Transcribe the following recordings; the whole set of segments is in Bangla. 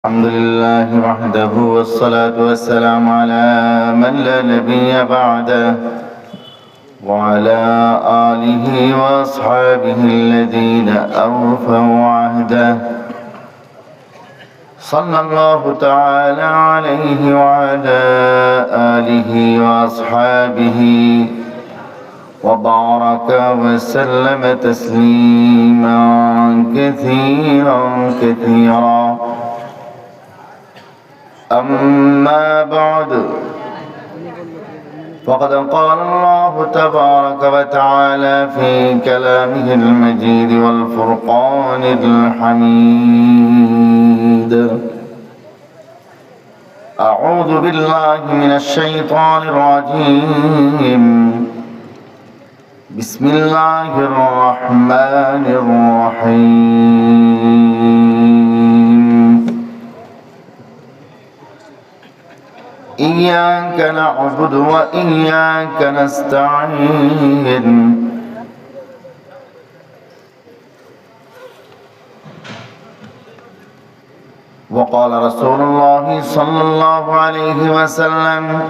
الحمد لله وحده والصلاة والسلام على من لا نبي بعده وعلى آله وأصحابه الذين أوفوا عهده صلى الله تعالى عليه وعلى آله وأصحابه وبارك وسلم تسليما كثيرا أما بعد فقد قال الله تبارك وتعالى في كلامه المجيد والفرقان الحميد أعوذ بالله من الشيطان الرجيم بسم الله الرحمن الرحيم إياك نعبد وإياك نستعين وقال رسول الله صلى الله عليه وسلم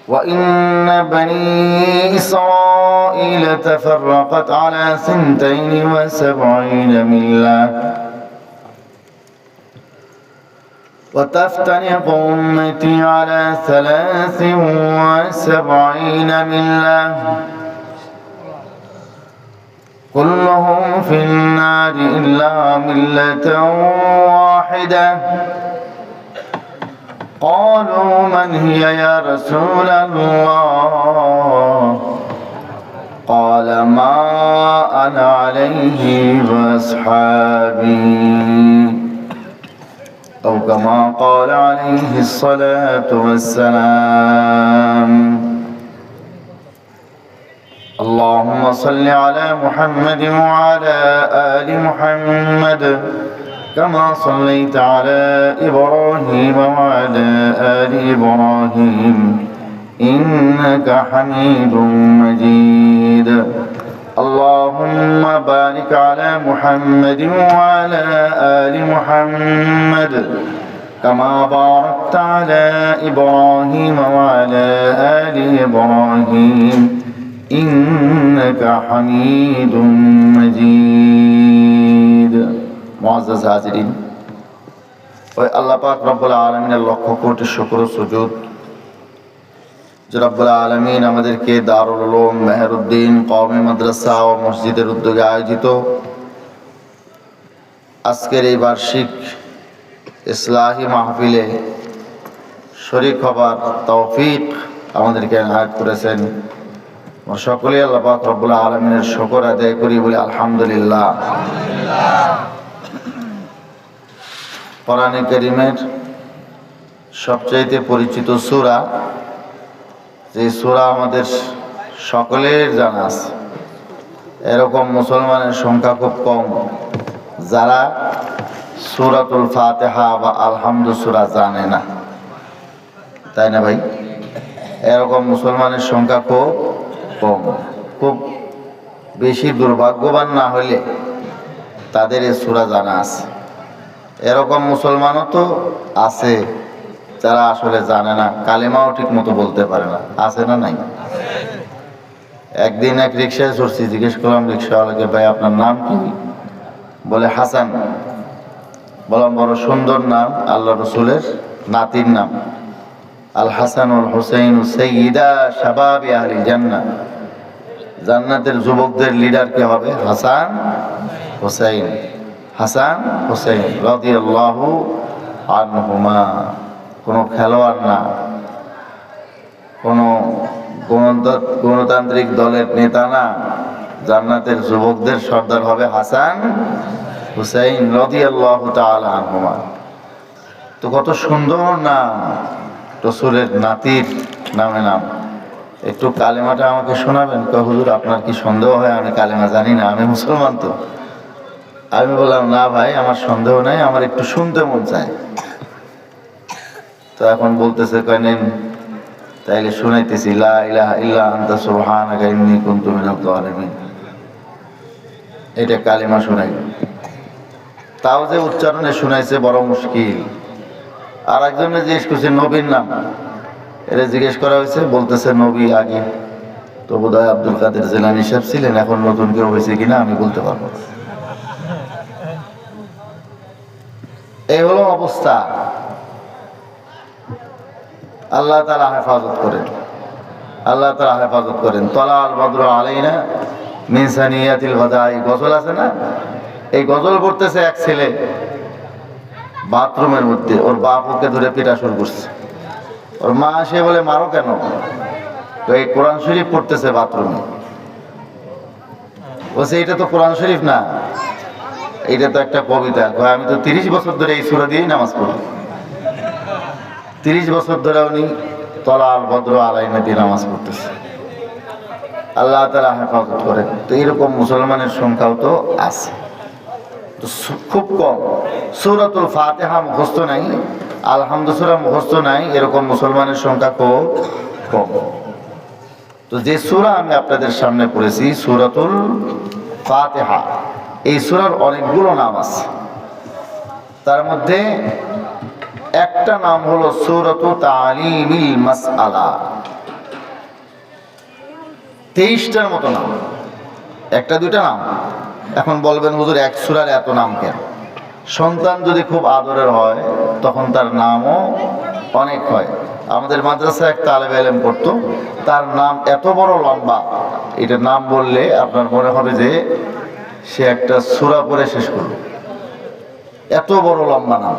وإن بني إسرائيل تفرقت على 72 ملة وتفترق أمتي على 73 ملة كلهم في النار إلا ملة واحدة قالوا من هي يا رسول الله قال ما أنا عليه وأصحابي أو كما قال عليه الصلاة والسلام اللهم صل على محمد وعلى آل محمد كما صليت على إبراهيم وعلى آل إبراهيم إنك حميد مجيد اللهم بارك على محمد وعلى آل محمد كما باركت على إبراهيم وعلى آل إبراهيم إنك حميد مجيد মুআজ্জাজ হাজিরিন ওই আল্লাহ পাক রব্বুল আলামিনের লক্ষ কোটি শুকর ও সুজুদ যে রব্বুল আলামিন আমাদেরকে দারুল উলুম মেহেরউদ্দিন কওমি মাদ্রাসা ও মসজিদের উদ্যোগে আয়োজিত আজকের এই বার্ষিক ইসলাহি মাহফিলে শরীক হবার তৌফিক আমাদেরকে এনায়েত করেছেন সকলেই আল্লাহ পাক রব্বুল আলামিনের শুকর আদায় করি বলে আলহামদুলিল্লাহ। কোরআনে কারীমের সবচাইতে পরিচিত সূরা, যে সূরা আমাদের সকলের জানা আছে, এরকম মুসলমানের সংখ্যা খুব কম যারা সূরাতুল ফাতিহা বা আলহামদু সূরা জানে না, তাই না ভাই? এরকম মুসলমানের সংখ্যা খুব কম, খুব বেশি দুর্ভাগ্যবান না হলে তাদের এই সূরা জানা আছে। এরকম মুসলমানও তো আছে যারা আসলে জানে না, কালেমাও ঠিক মতো বলতে পারে না, আছে না নাই? একদিন এক রিক্সায় চড়ছি, জিজ্ঞেস করলাম রিক্সাওয়ালাকে, ভাই আপনার নাম কি? বলে হাসান। বললাম বড় সুন্দর নাম, আল্লাহ রসুলের নাতির নাম, আল হাসানুল হুসাইন সাইয়্যিদা শাবাবি আহলিল জান্নাহ, জান্নাতের যুবকদের লিডার কে হবে? হাসান হুসাইন, হাসান হুসাইন রাদিয়াল্লাহু আনহুমা। কোনো খেলোয়াড় না, কোনো গণতান্ত্রিক দলের নেতা না, জান্নাতের যুবকদের সর্দার হবে হাসান হুসাইন রাদিয়াল্লাহু তাআলা আনহুমা। তো কত সুন্দর নাম, রাসূলের নাতির নামে নাম। একটু কালেমাটা আমাকে শোনাবেন? হুজুর আপনার কি সন্দেহ হয় আমি কালেমা জানি না, আমি মুসলমান তো। আমি বললাম না ভাই, আমার সন্দেহ নাই, আমার একটু শুনতে মন চায়। তো এখন বলতেছে কেন, তাইলে শুনাইতেছি, লা ইলাহা ইল্লা আনতা সুবহানাকা ইন্নী কুনতু মিনাজ জালিমিন। এটা কালিমা শোনাই। তাও যে উচ্চারণে শুনাইছে বড় মুশকিল। আর একজনে জিজ্ঞেস করছে নবীর নাম, এরা জিজ্ঞেস করা হয়েছে, বলতেছে নবী আগে তো বোধহয় আব্দুল কাদের জিলানী সাহেব ছিলেন, এখন নতুন কেউ হয়েছে কিনা আমি বলতে পারবো না। এই হলো অবস্থা। আল্লাহ তাআলা হেফাজত করেন, আল্লাহ তাআলা হেফাজত করেন। তলাল বদর আলাইনা মিন সানিয়াতিল বাদাই গজল আছে না, এই গজল পড়তেছে এক ছেলে বাথরুমের মধ্যে, ওর বাপ ওকে ধরে পিটা শুরু করছে। ওর মা এসে বলে মারো কেন? তো এই কোরআন শরীফ পড়তেছে বাথরুমে। বলছে এটা তো কোরআন শরীফ না, এটা তো একটা কবিতা। আমি তো 30 বছর ধরে এই সূরা দিয়েই নামাজ পড়ি। 30 বছর ধরে উনি তলাল বদর আলাইনা দিয়ে নামাজ পড়তেছে। আল্লাহ তাআলা হেফাজত করেন। তো এরকম মুসলমানের সংখ্যাও তো আছে, তো খুব কম। সূরাতুল ফাতিহা মুখস্থ নাই, আলহামদুলিল্লাহ সূরা মুখস্থ নাই, এরকম মুসলমানের সংখ্যা খুব কম। তো যে সূরা আমি আপনাদের সামনে পড়েছি সূরাতুল ফাতিহা, এই সূরার অনেকগুলো নাম আছে। তার মধ্যে একটা নাম হলো সূরাতু তালিমিল মাসআলা। 23টার মতো নাম, একটা দুইটা নাম। এখন বলবেন হুজুর এক সূরার এত নাম কেন? সন্তান যদি খুব আদরের হয় তখন তার নামও অনেক হয়। আমাদের মাদ্রাসায় এক তালেবে ইলম পড়তো, তার নাম এত বড় লম্বা, এটার নাম বললে আপনার মনে হবে যে সে একটা সূরা পড়ে শেষ করলো। এত বড় লম্বা নাম,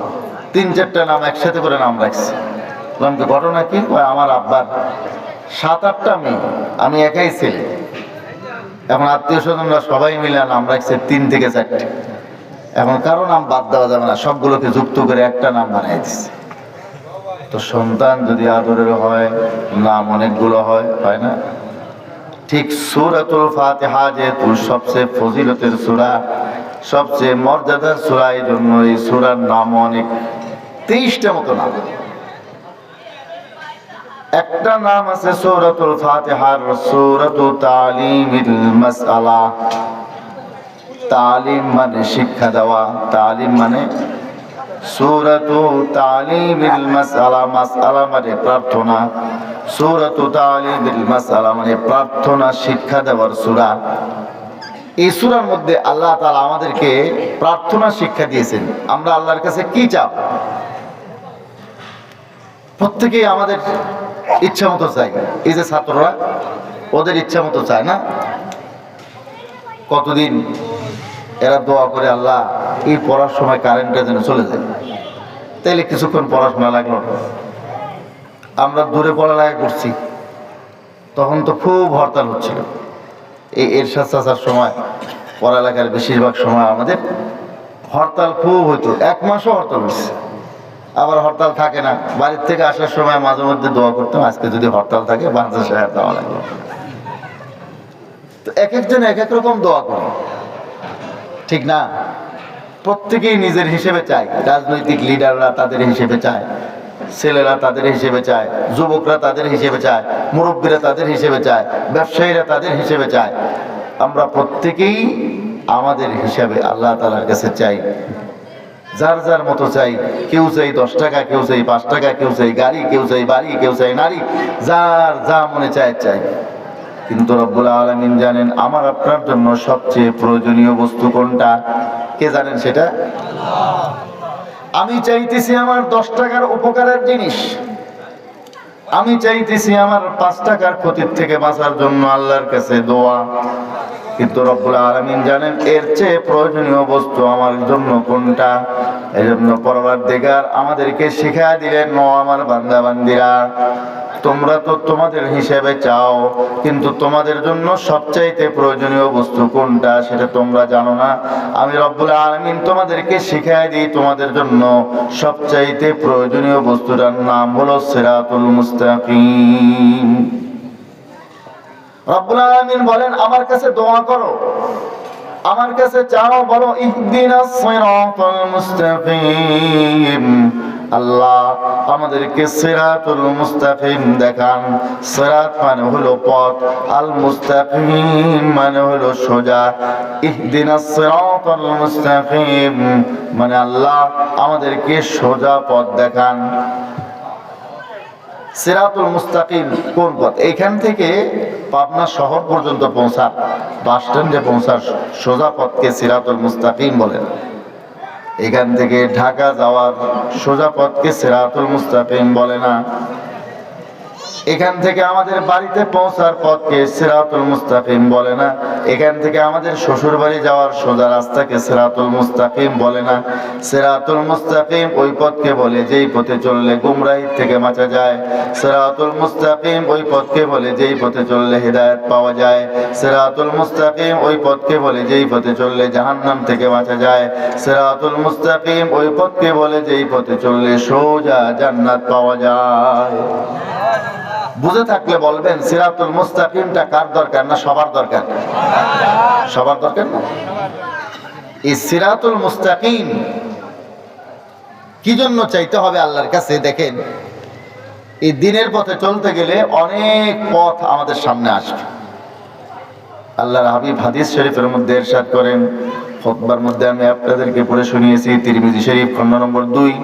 3-4টা নাম একসাথে করে নাম রাখছে। বললাম তো ঘটনা কি? আমার আব্বার 7-8টা মেয়ে, আমি একাই ছেলে। এখন আত্মীয় স্বজনরা সবাই মিলে নাম রাখছে 3 থেকে 4টে। এখন কারো নাম বাদ দেওয়া যাবে না, সবগুলোকে যুক্ত করে একটা নাম বানিয়ে দিচ্ছে। তো সন্তান যদি আদরের হয় নাম অনেকগুলো হয়, হয় না? ঠিক সূরাতুল ফাতিহা যেহেতু সবচেয়ে ফজিলতের সূরা, সবচেয়ে মর্যাদার সূরা, এই জন্য এই সূরার নাম অনেক। 23টা মতো নাম। একটা নাম আছে সূরাতুল ফাতিহার সূরাতু তালিমিল মাসআলা। তালিম মানে শিক্ষা দেওয়া, তালিম মানে সূরাতু তালিমিল মাসআলা, মাসআলা মানে প্রার্থনা। সূরাতু তালিমিল মাসআলা মানে প্রার্থনা শিক্ষা দেওয়ার সূরা। এই সূরার মধ্যে আল্লাহ তাআলা আমাদেরকে প্রার্থনা শিক্ষা দিয়েছেন। আমরা আল্লাহর কাছে কি চাও? প্রত্যেকেই আমাদের ইচ্ছা মতো চাই। এই যে ছাত্ররা, ওদের ইচ্ছা মতো চায় না? কতদিন এরা দোয়া করে আল্লাহ এই পড়ার সময় কারেন্টটা যেন চলে যায়, তাইলে কিছুক্ষণ পড়াশোনা লাগলো। আমরা দূরে পড়ালেখা করছি, তখন তো খুব হরতাল হচ্ছিল। এই এরশাদ চাচার সময় পড়ালেখার বেশিরভাগ সময় আমাদের হরতাল খুব হইতো। 1 মাসও হরতাল হচ্ছে। আবার হরতাল থাকে না, বাড়ির থেকে আসার সময় মাঝে মধ্যে দোয়া করতাম আজকে যদি হরতাল থাকে বাংলাদেশে যাওয়া লাগলো। তো এক একজন এক এক রকম দোয়া করে, ঠিক না? প্রত্যেকেই নিজের হিসেবে চায়। রাজনৈতিক লিডাররা তাদের হিসেবে চায়, ছেলেরা তাদের হিসেবে চায়, যুবকরা তাদের হিসেবে চায়, মুরব্বীরা তাদের হিসেবে চায়, ব্যবসায়ীরা তাদের হিসেবে চায়। আমরা প্রত্যেকেই আমাদের হিসাবে আল্লাহ তাআলার কাছে চাই, যার যার মতো চাই। কেউ চাই 10 টাকা, কেউ চাই 5 টাকা, কেউ চাই গাড়ি, কেউ চাই বাড়ি, কেউ চাই নারী, যার যা মনে চায় চাই। কিন্তু রব্বুল আলামিন জানেন আমার আপনার জন্য সবচেয়ে প্রয়োজনীয় বস্তু কোনটা? কে জানেন সেটা? আমি চাইতেছি আমার 10 টাকার উপকারের জিনিস, আমি চাইতেছি আমার 5 টাকার ক্ষতির থেকে বাঁচার জন্য আল্লাহর কাছে দোয়া। কিন্তু রব্বুল আলামিন জানেন এর চেয়ে প্রয়োজনীয় বস্তু আমার জন্য কোনটা। এজন্য পরওয়ারদিগার আমাদেরকে শিখিয়ে দিলেন, ও আমার বান্দা বান্দিরা, তোমরা তো তোমাদের হিসেবে চাও, কিন্তু তোমাদের জন্য সবচাইতে প্রয়োজনীয় বস্তু কোনটা সেটা তোমরা জানো না। আমি রব্বুল আলামিন তোমাদেরকে শিখিয়ে দিই, তোমাদের জন্য সবচাইতে প্রয়োজনীয় বস্তুটার নাম হলো সিরাতুল মুস্তাকিম। রব্বুল আলামিন বলেন আমার কাছে দোয়া করো, আমার কাছে চাও, বলো ইহদিনাস সিরাতাল মুস্তাকিম। আল্লাহ আমাদেরকে সিরাতুল মুস্তাকিম দেখান। সিরাত মানে হলো পথ, আল মুস্তাকিম মানে হলো সোজা। ইহদিনাস সিরাতাল মুস্তাকিম মানে আল্লাহ আমাদেরকে সোজা পথ দেখান। সিরাতুল মুস্তাকিম কোন পথ? এইখান থেকে পাবনা শহর পর্যন্ত পৌঁছার, বাস স্ট্যান্ডে পৌঁছার সোজা পথকে সিরাতুল মুস্তাকিম বলেন। এখান থেকে ঢাকা যাওয়ার সোজা পথকে সিরাতুল মুস্তাকিম বলে না। এখান থেকে আমাদের বাড়িতে পৌঁছার পথকে সিরাতুল মুস্তাকিম বলে না। এখান থেকে আমাদের শ্বশুর বাড়ি যাওয়ার সোজা রাস্তাকে সিরাতুল মুস্তাকিম বলে না। সিরাতুল মুস্তাকিম ওই পথকে বলে যেই পথে চললে গুমরাহি থেকে বাঁচা যায়। সিরাতুল মুস্তাকিম ওই পথকে বলে যেই পথে চললে হিদায়াত পাওয়া যায়। সিরাতুল মুস্তাকিম ওই পথকে বলে যেই পথে চললে জাহান্নাম থেকে বাঁচা যায়। সিরাতুল মুস্তাকিম ওই পথকে বলে যেই পথে চললে সোজা জান্নাত পাওয়া যায়। বুঝে থাকলে বলবেন সিরাতুল মুস্তাকিমটা কার দরকার? না সবার দরকার? সবার দরকার না? এই সিরাতুল মুস্তাকিম কি জন্য চাইতে হবে আল্লাহর কাছে? দেখেন, এই দিনের পথে চলতে গেলে অনেক পথ আমাদের সামনে আসবে। আল্লাহর হাবিব হাদিস শরীফের মধ্যে ইরশাদ করেন, খুতবার মধ্যে আমি আপনাদেরকে পড়ে শুনিয়েছি, তিরমিজি শরীফ খণ্ড নম্বর 2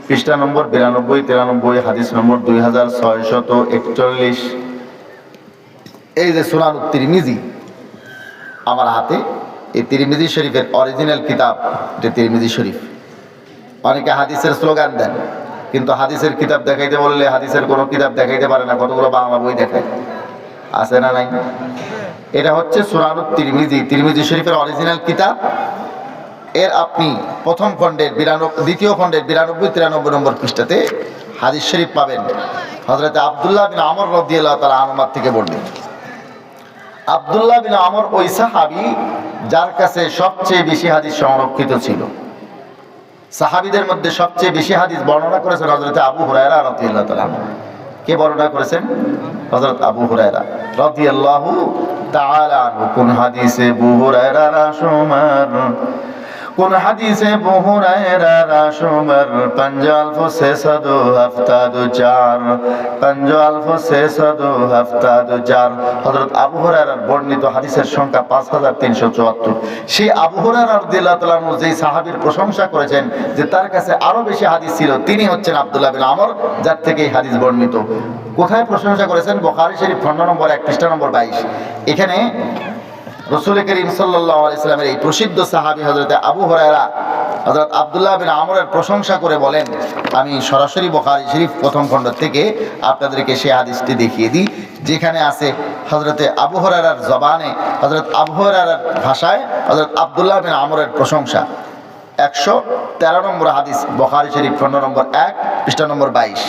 পৃষ্ঠা নম্বর 92-93, হাদিস নম্বর 2641। এই যে সুনানুত তিরমিজি আমার হাতে, এই তিরমিজি শরীফের অরিজিনাল কিতাব, এটা তিরমিজি শরীফ। অনেকে হাদিসের স্লোগান দেন, কিন্তু হাদিসের কিতাব দেখাইতে বললে হাদিসের কোনো কিতাব দেখাইতে পারে না, কতগুলো বাংলা বই দেখায়, আছে না নাই? এটা হচ্ছে সুনানুত তিরমিজি, তিরমিজি শরীফের অরিজিনাল কিতাব। এর আপনি প্রথম খণ্ডের 92, দ্বিতীয় খণ্ডের 92-93 নম্বর পৃষ্ঠাতে হাদিস শরীফ পাবেন। হযরত আব্দুল্লাহ বিন আমর রাদিয়াল্লাহু তাআলা আনহু থেকে বর্ণিত। আব্দুল্লাহ বিন আমর ওই সাহাবী যার কাছে সবচেয়ে বেশি হাদিস সংরক্ষিত ছিল। সাহাবীদের মধ্যে সবচেয়ে বেশি হাদিস বর্ণনা করেছেন হযরত আবু হুরায়রা রাদিয়াল্লাহু তাআলা। কে বর্ণনা করেছেন? হযরত আবু হুরায়রা রাদিয়াল্লাহু তাআলা আনহু। কোন হাদিসে আবু হুরায়রা রাসুমার, কোন হাদিসে আবু হুরায়রা রাসুমার 5674, 5674। হযরত আবু হুরায়রার বর্ণিত হাদিসের সংখ্যা 5374। সেই আবু হুরায়রা রাদিয়াল্লাহু তাআলা যেই সাহাবীর প্রশংসা করেছেন যে তার কাছে আরো বেশি হাদিস ছিল, তিনি হচ্ছেন আব্দুল্লাহ বিন আমর, যার থেকে এই হাদিস বর্ণিত। কোথায় প্রশংসা করেছেন? বুখারী শরীফ খণ্ড নম্বর 1 পৃষ্ঠা নম্বর 22। এখানে রাসূল করিম সাল্লাল্লাহু আলাইহি সাল্লামের এই প্রসিদ্ধ সাহাবী হযরত আবু হুরায়রা হযরত আব্দুল্লাহ বিন আমরের প্রশংসা করে বলেন, আমি সরাসরি বুখারী শরীফ প্রথম খণ্ড থেকে আপনাদেরকে সেই হাদিসটি দেখিয়ে দিই, যেখানে আছে হযরত আবু হুরায়রার জবানে, হযরত আবু হুরায়রার ভাষায় হযরত আব্দুল্লাহ বিন আমরের প্রশংসা। 113 নম্বর হাদিস, বুখারী শরীফ খণ্ড নম্বর 1 পৃষ্ঠা নম্বর 22।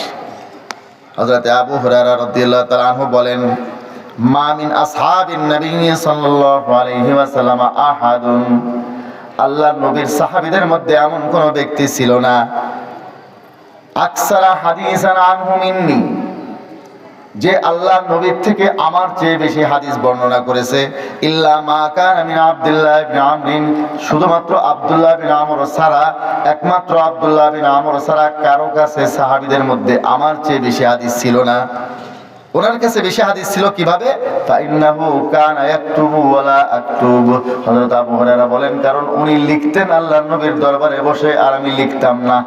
হযরত আবু হুরায়রা রাদিয়াল্লাহু তাআলা আনহু বলেন, মা মিন আসহাবিন নবী সাল্লাল্লাহু আলাইহি ওয়াসাল্লাম আহাদুন, আল্লাহর নবীর সাহাবীদের মধ্যে এমন কোন ব্যক্তি ছিল না, আকসারা হাদিসান আনহু মিন্নি, যে আল্লাহর নবীর থেকে আমার চেয়ে বেশি হাদিস বর্ণনা করেছে, ইল্লা মা কানা মিন আব্দুল্লাহ ইবনে আমর, শুধুমাত্র আব্দুল্লাহ বিন আমর ছাড়া, একমাত্র আব্দুল্লাহ বিন আমর ছাড়া কারো কাছে সাহাবীদের মধ্যে আমার চেয়ে বেশি হাদিস ছিল না। ওনার কাছে বেশি হাদিস ছিল কিভাবে? ফাইন্নাহু কানা ইয়াকতুবু ওয়ালা আকতুব। হযরত আবু হুরায়রা বলেন, কারণ উনি লিখতেন আল্লাহর নবীর দরবারে বসে, আর আমি লিখতাম না।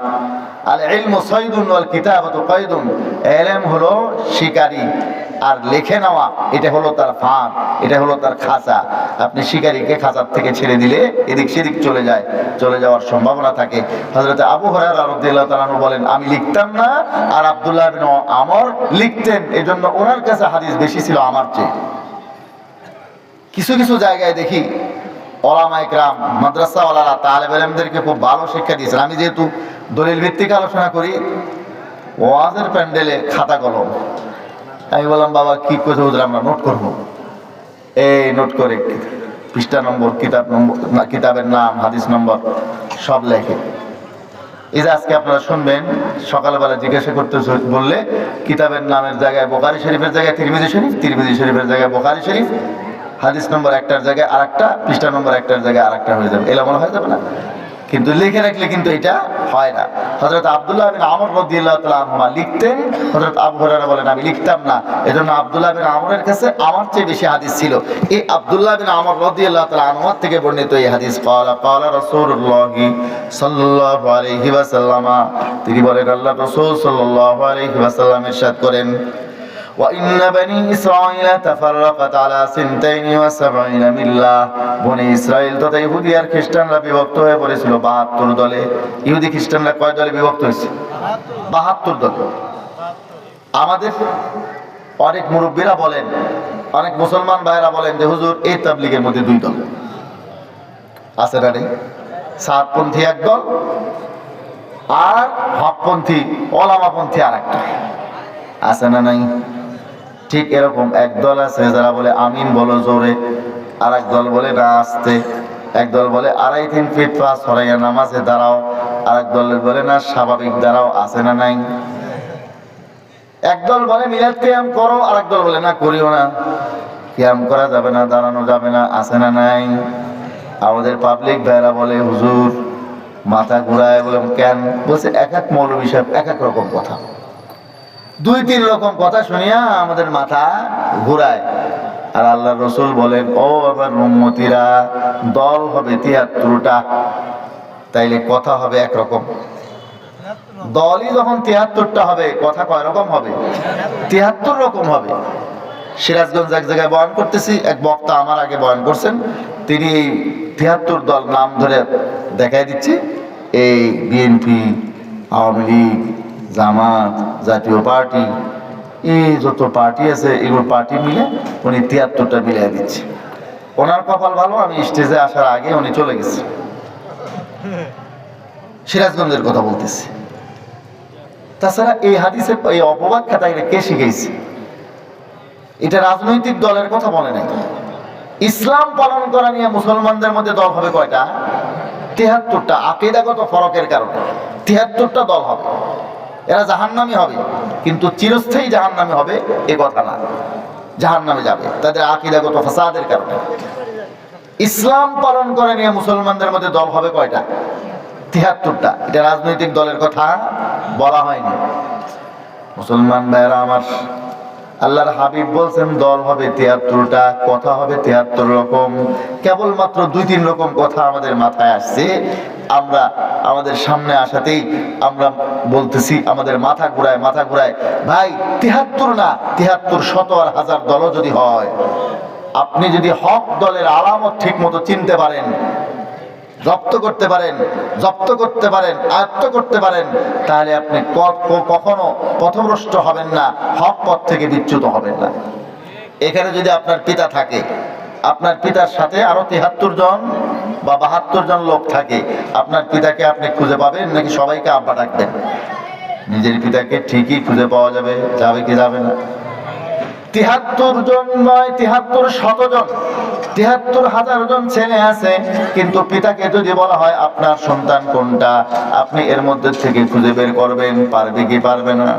আল ইলমু সাইদুন ওয়াল কিতাবাতু কায়দুন, ইলম হলো শিকারী, আর লিখে নেওয়া এটা হলো তার ফাঁদ, এটা হলো তার খাঁচা। আপনি শিকারীকে খাঁচার থেকে ছেড়ে দিলে এদিক সেদিক চলে যায়, চলে যাওয়ার সম্ভাবনা থাকে। হযরত আবু হুরায়রা রাদিয়াল্লাহু তাআলা আনহু বলেন, আমি লিখতাম না, আর আব্দুল্লাহ বিন আমর লিখতেন, এজন্য ওনার কাছে হাদিস বেশি ছিল আমার চেয়ে। কিছু কিছু জায়গায় দেখি ওলামায়ে কেরাম, মাদ্রাসাওয়ালারা তালেব ইলমদেরকে খুব ভালো শিক্ষা দিয়েছেন। আমি যেহেতু দলিল ভিত্তিক আলোচনা করি, ওয়াজের প্যান্ডেলে খাতা কলম, আমি বললাম, বাবা কি কথা হুজুর, আমরা নোট করবো। এই নোট করে পৃষ্ঠা নম্বর, কিতাব নম্বর, কিতাবের নাম, হাদিস নম্বর সব লেখে। এই যে আজকে আপনারা শুনবেন, সকালবেলা জিজ্ঞাসা করতে বললে কিতাবের নামের জায়গায় বুখারী শরীফের জায়গায় তিরমিজি শরীফ, তিরমিজি শরীফের জায়গায় বুখারী শরীফ, হাদিস নম্বর একটার জায়গায় আরেকটা, পৃষ্ঠা নম্বর একটার জায়গায় আরেকটা হয়ে যাবে। এলোমেলো হয়ে যাবে না? কিন্তু লিখে রাখলে কিন্তু এটা হয় না। হযরত আব্দুল্লাহ বিন আমর রাদিয়াল্লাহু তাআলা আনহুমা লিখতেন, হযরত আবু হুরায়রা বলেন আমি লিখতাম না, এজন্য আব্দুল্লাহ বিন আমরের কাছে আমার চেয়ে বেশি হাদিস ছিল। এই আব্দুল্লাহ বিন আমর রাদিয়াল্লাহু তাআলা আনহু থেকে বর্ণিত এই হাদিস, ক্বালা রাসূলুল্লাহ সাল্লাল্লাহু আলাইহি ওয়াসাল্লাম, তিনি বলেন আল্লাহর রাসূল সাল্লাল্লাহু আলাইহি ওয়াসাল্লাম ইরশাদ করেন, وَإِنَّ بَنِي إِسْرَائِيلَ تَفَرَّقَتْ عَلَى 72 মিল্লাহ, বনি ইসরাইল তথা ইহুদি আর খ্রিস্টানরা বিভক্ত হয়ে পড়েছিল 72 দলে। ইহুদি খ্রিস্টানরা কয় দলে বিভক্ত হয়েছে? 72 দল। আমাদের অনেক মুরব্বীরা বলেন, অনেক মুসলমান ভাইরা বলেন যে হুজুর এই তাবলীগের মধ্যে 2 দল আছে না? নেই? সাতপন্থী এক দল আর হকপন্থী ওলামাপন্থী আর একটা আছে না? নাই? ঠিক এরকম এক দল আছে যারা বলে আমিন বলো জোরে, আর এক দল বলে না আস্তে, এক দল বলে 2.5-3 ফিট পা ছড়াইয়া নামাজে দাঁড়াও, আর এক দল বলে না স্বাভাবিক দাঁড়াও, আছে না? নাই? এক দল বলে মিলাদ কিয়াম করো, আর এক দল বলে না করিও না, কিয়াম করা যাবে না, দাঁড়ানো যাবে না, আছে না? নাই? আমাদের পাবলিক ভাইরা বলে হুজুর মাথা ঘুরায়, বলে কেন? বলছে এক এক মৌলবী সাহেব এক এক রকম কথা, 2-3 রকম কথা শুনিয়া আমাদের মাথা ঘুরায়। আর আল্লাহর রাসূল বলেন ও আমার উম্মতিরা, দল হবে 73টা, তাইলে কথা হবে একরকম। দলই যখন 73টা হবে, কথা কয় রকম হবে? 73 রকম হবে। সিরাজগঞ্জ এক জায়গায় বয়ান করতেছি, এক বক্তা আমার আগে বয়ান করছেন, তিনি এই 73 দল নাম ধরে দেখাই দিচ্ছে, এই বিএনপি, আওয়ামী লীগ, জামাত, জাতীয় পার্টি, এই যত পার্টি আছে এগুলো পার্টি মিলে উনি 73টা মিলিয়ে দিচ্ছে। ওনার কপাল ভালো, আমি স্টেজে আসার আগে উনি চলে গেছে। সিরাজগঞ্জের কথা বলতেছি। তাছাড়া এই হাদিসের এই অপব্যাখ্যা তাই কে শিখেছে? এটা রাজনৈতিক দলের কথা বলে নাই। ইসলাম পালন করা নিয়ে মুসলমানদের মধ্যে দল হবে কয়টা? 73টা। আকীদাগত ফরকের কারণে 73টা দল হবে। এরা জাহান্নামী হবে, কিন্তু চিরস্থায়ী জাহান্নামী হবে এ কথা না, জাহান্নামে যাবে তাদের আকীদাগত ফাসাদের কারণে। ইসলাম পালন করে নিয়ে মুসলমানদের মধ্যে দল হবে কয়টা? 73টা। এটা রাজনৈতিক দলের কথা বলা হয়নি। মুসলমান ভাইরা আমার, আল্লাহর হাবিব বলছেন দল হবে 73টা, কথা হবে 73 রকম। কেবলমাত্র 2-3 রকম কথা আমাদের মাথায় আসছে, আমরা আমাদের সামনে আসাতেই আমরা বলতেছি, আমাদের মাথা ঘুরায়। ভাই 73 না, 73 শত আর হাজার দলও যদি হয়, আপনি যদি হক দলের আলামত ঠিক মতো চিনতে পারেন, জব্দ করতে পারেন, আয়ত্ত করতে পারেন, তাহলে আপনি কখনো পথভ্রষ্ট হবেন না, হক পথ থেকে বিচ্যুত হবেন না। এখানে যদি আপনার পিতা থাকে, আপনার পিতার সাথে আরো 73 জন বা 72 জন লোক থাকে, আপনার পিতাকে আপনি খুঁজে পাবেন নাকি সবাইকে আব্বা ডাকবেন? নিজের পিতাকে ঠিকই খুঁজে পাওয়া যাবে, যাবে কি যাবে না? 73 জন নয়, 73 শত জন, 73,000 জন ছেলে আছে, কিন্তু পিতাকে যদি বলা হয় আপনার সন্তান কোনটা, আপনি এর মধ্যে থেকে খুঁজে বের করবেন, পারবে কি পারবে না?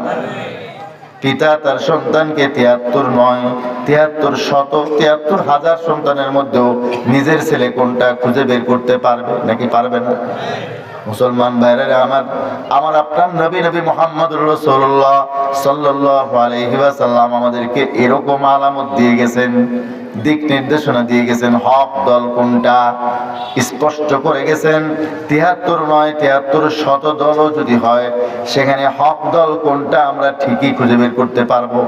পিতা তার সন্তানকে 73 নয়, 73 শত, 73,000 সন্তানের মধ্যেও নিজের ছেলে কোনটা খুঁজে বের করতে পারবে নাকি পারবে না? মুসলমান ভাইরা আমার আপনার নবী মুহাম্মদুর রাসূলুল্লাহ সাল্লাল্লাহু আলাইহি ওয়াসাল্লাম আমাদেরকে এরকম আলামত দিয়ে গেছেন, দিক নির্দেশনা দিয়ে গেছেন, হক দল কোনটা স্পষ্ট করে গেছেন। 73 নয়, 73 শত দলও যদি হয়, সেখানে হক দল কোনটা আমরা ঠিকই খুঁজে বের করতে পারবো।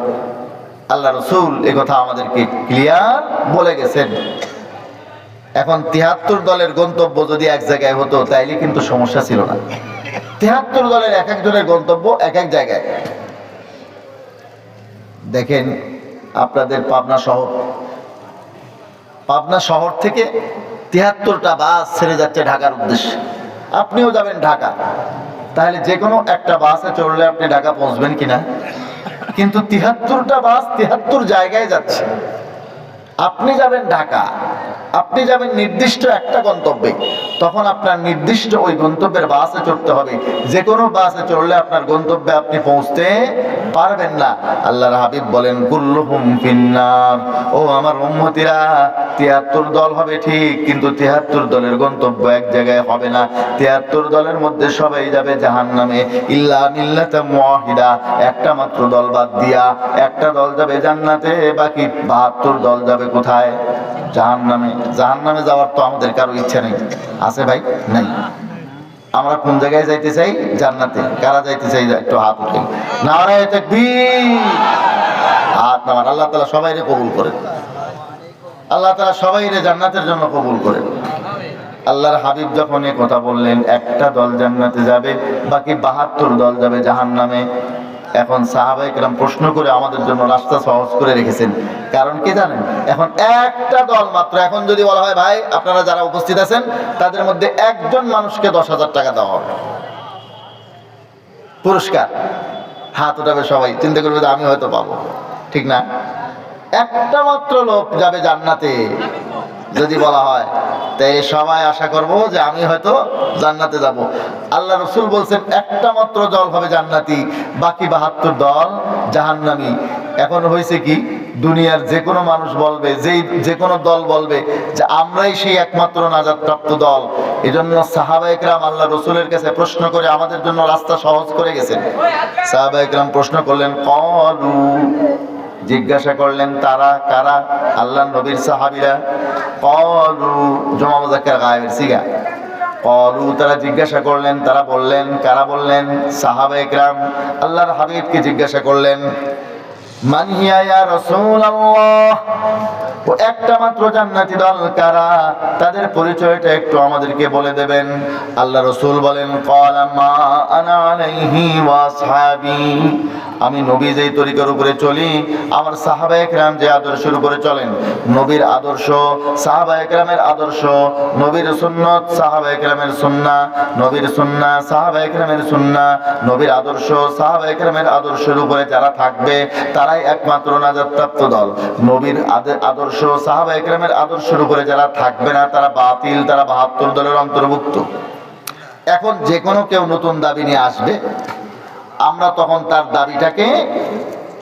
আল্লাহ রাসূল একথা আমাদেরকে ক্লিয়ার বলে গেছেন। এখন 73 দলের গন্তব্য যদি এক জায়গায় হতো তাইলে কিন্তু সমস্যা ছিল না। 73 দলের এক একজনের গন্তব্য এক এক জায়গায়। দেখেন আপনাদের পাবনা শহর থেকে 73টা বাস ছেড়ে যাচ্ছে ঢাকার উদ্দেশ্যে, আপনিও যাবেন ঢাকা, তাহলে যে কোনো একটা বাসে চড়লে আপনি ঢাকা পৌঁছবেন কিনা? কিন্তু 73টা বাস 73 জায়গায় যাচ্ছে। আপনি যাবেন ঢাকা, আপনি যাবেন নির্দিষ্ট একটা গন্তব্যে, তখন আপনার নির্দিষ্ট ওই গন্তব্যের বাসে চড়তে হবে। যে কোনো বাসে চড়লে আপনার গন্তব্যে আপনি পৌঁছতে পারবেন না। আল্লাহর হাবিব বলেন কুল্লুহুম ফিন্নার, ও আমার উম্মতিরা ৭৩ দল হবে ঠিক, কিন্তু ৭৩ দলের গন্তব্য এক জায়গায় হবে না। ৭৩ দলের মধ্যে সবাই যাবে জাহান্নামে, ইল্লা মিল্লাতাম ওয়াহিদা, একটা মাত্র দল বাদ দিয়া একটা দল যাবে জান্নাতে, বাকি ৭২ দল যাবে কোথায়? জাহান্নামে। জাহান্নামে যাওয়ার তো আমাদের কারো ইচ্ছা নেই, আছে ভাই? নাই। আমরা কোন জায়গায় যাইতে চাই? জান্নাতে। কারা যাইতে চাই? একটু হাত উঠে নারায়ে তাকবীর, হাত নামান। আল্লাহ তাআলা সবাইরে কবুল করেন, আল্লাহ তাআলা সবাইরে জান্নাতের জন্য কবুল করেন। আল্লাহর হাবিব যখন এই কথা বললেন, একটা দল জান্নাতে যাবে, বাকি ৭২ দল যাবে জাহান্নামে। এখন সাহাবায়ে কেরাম প্রশ্ন করে আমাদের জন্য রাস্তা সহজ করে রেখেছেন। কারণ কি জানেন? এখন একটা দল মাত্র, এখন যদি বলা হয় ভাই আপনারা যারা উপস্থিত আছেন তাদের মধ্যে একজন মানুষকে ১০,০০০ টাকা দেওয়া হবে পুরস্কার, হাত উঠাবে সবাই, চিন্তা করবে যে আমি হয়তো পাবো, ঠিক না? একটা মাত্র লোক যাবে জান্নাতে যদি বলা হয়, তাই সবাই আশা করব যে আমি হয়তো জান্নাতে যাব। আল্লাহ রাসূল বলছেন একটা মাত্র দল হবে জান্নাতি, বাকি ৭২ দল জাহান্নামী। এখন হয়েছে কি, দুনিয়ার যে কোনো মানুষ বলবে, যে কোনো দল বলবে যে আমরাই সেই একমাত্র নাজাতপ্রাপ্ত দল। এজন্য সাহাবায়ে কেরাম আল্লাহ রাসূলের কাছে প্রশ্ন করে আমাদের জন্য রাস্তা সহজ করে গেছেন। সাহাবায়ে কেরাম প্রশ্ন করলেন, ক্বালু, জিজ্ঞাসা করলেন তারা কারা? আল্লাহর নবীর সাহাবীরা। ক্বালু জমা মুযাক্কার গায়েবের সিগা। ক্বালু তারা জিজ্ঞাসা করলেন, তারা বললেন, কারা বললেন? সাহাবায়ে কেরাম আল্লাহর হাবিবকে জিজ্ঞাসা করলেন, মান হিয়া ইয়া রাসূলুল্লাহ, ও একটা মাত্র জান্নাতি দল কারা? তাদের পরিচয়টা একটু আমাদেরকে বলে দেবেন। আল্লাহ রাসূল বলেন, ক্বালা মা আনা আলাইহি ওয়া আসহাবি, আমি নবী যেই তরিকার উপরে চলি, আমার সাহাবায়ে কেরাম যে আদর্শের উপরে চলেন, নবীর আদর্শ সাহাবায়ে কেরামের আদর্শ, নবীর সুন্নাত সাহাবায়ে কেরামের সুন্নাহ, নবীর সুন্নাহ সাহাবায়ে কেরামের সুন্নাহ, নবীর আদর্শ সাহাবায়ে কেরামের আদর্শের উপরে যারা থাকবে তারাই একমাত্র নাজাতপ্রাপ্ত দল। নবীর আদর্শ সাহাবায়ে কেরামের আদর্শের উপরে যারা থাকবে না তারা বাতিল, তারা ৭২ দলের অন্তর্ভুক্ত। এখন যে কোনো কেউ নতুন দাবি নিয়ে আসবে, আমরা তখন তার দাবিটাকে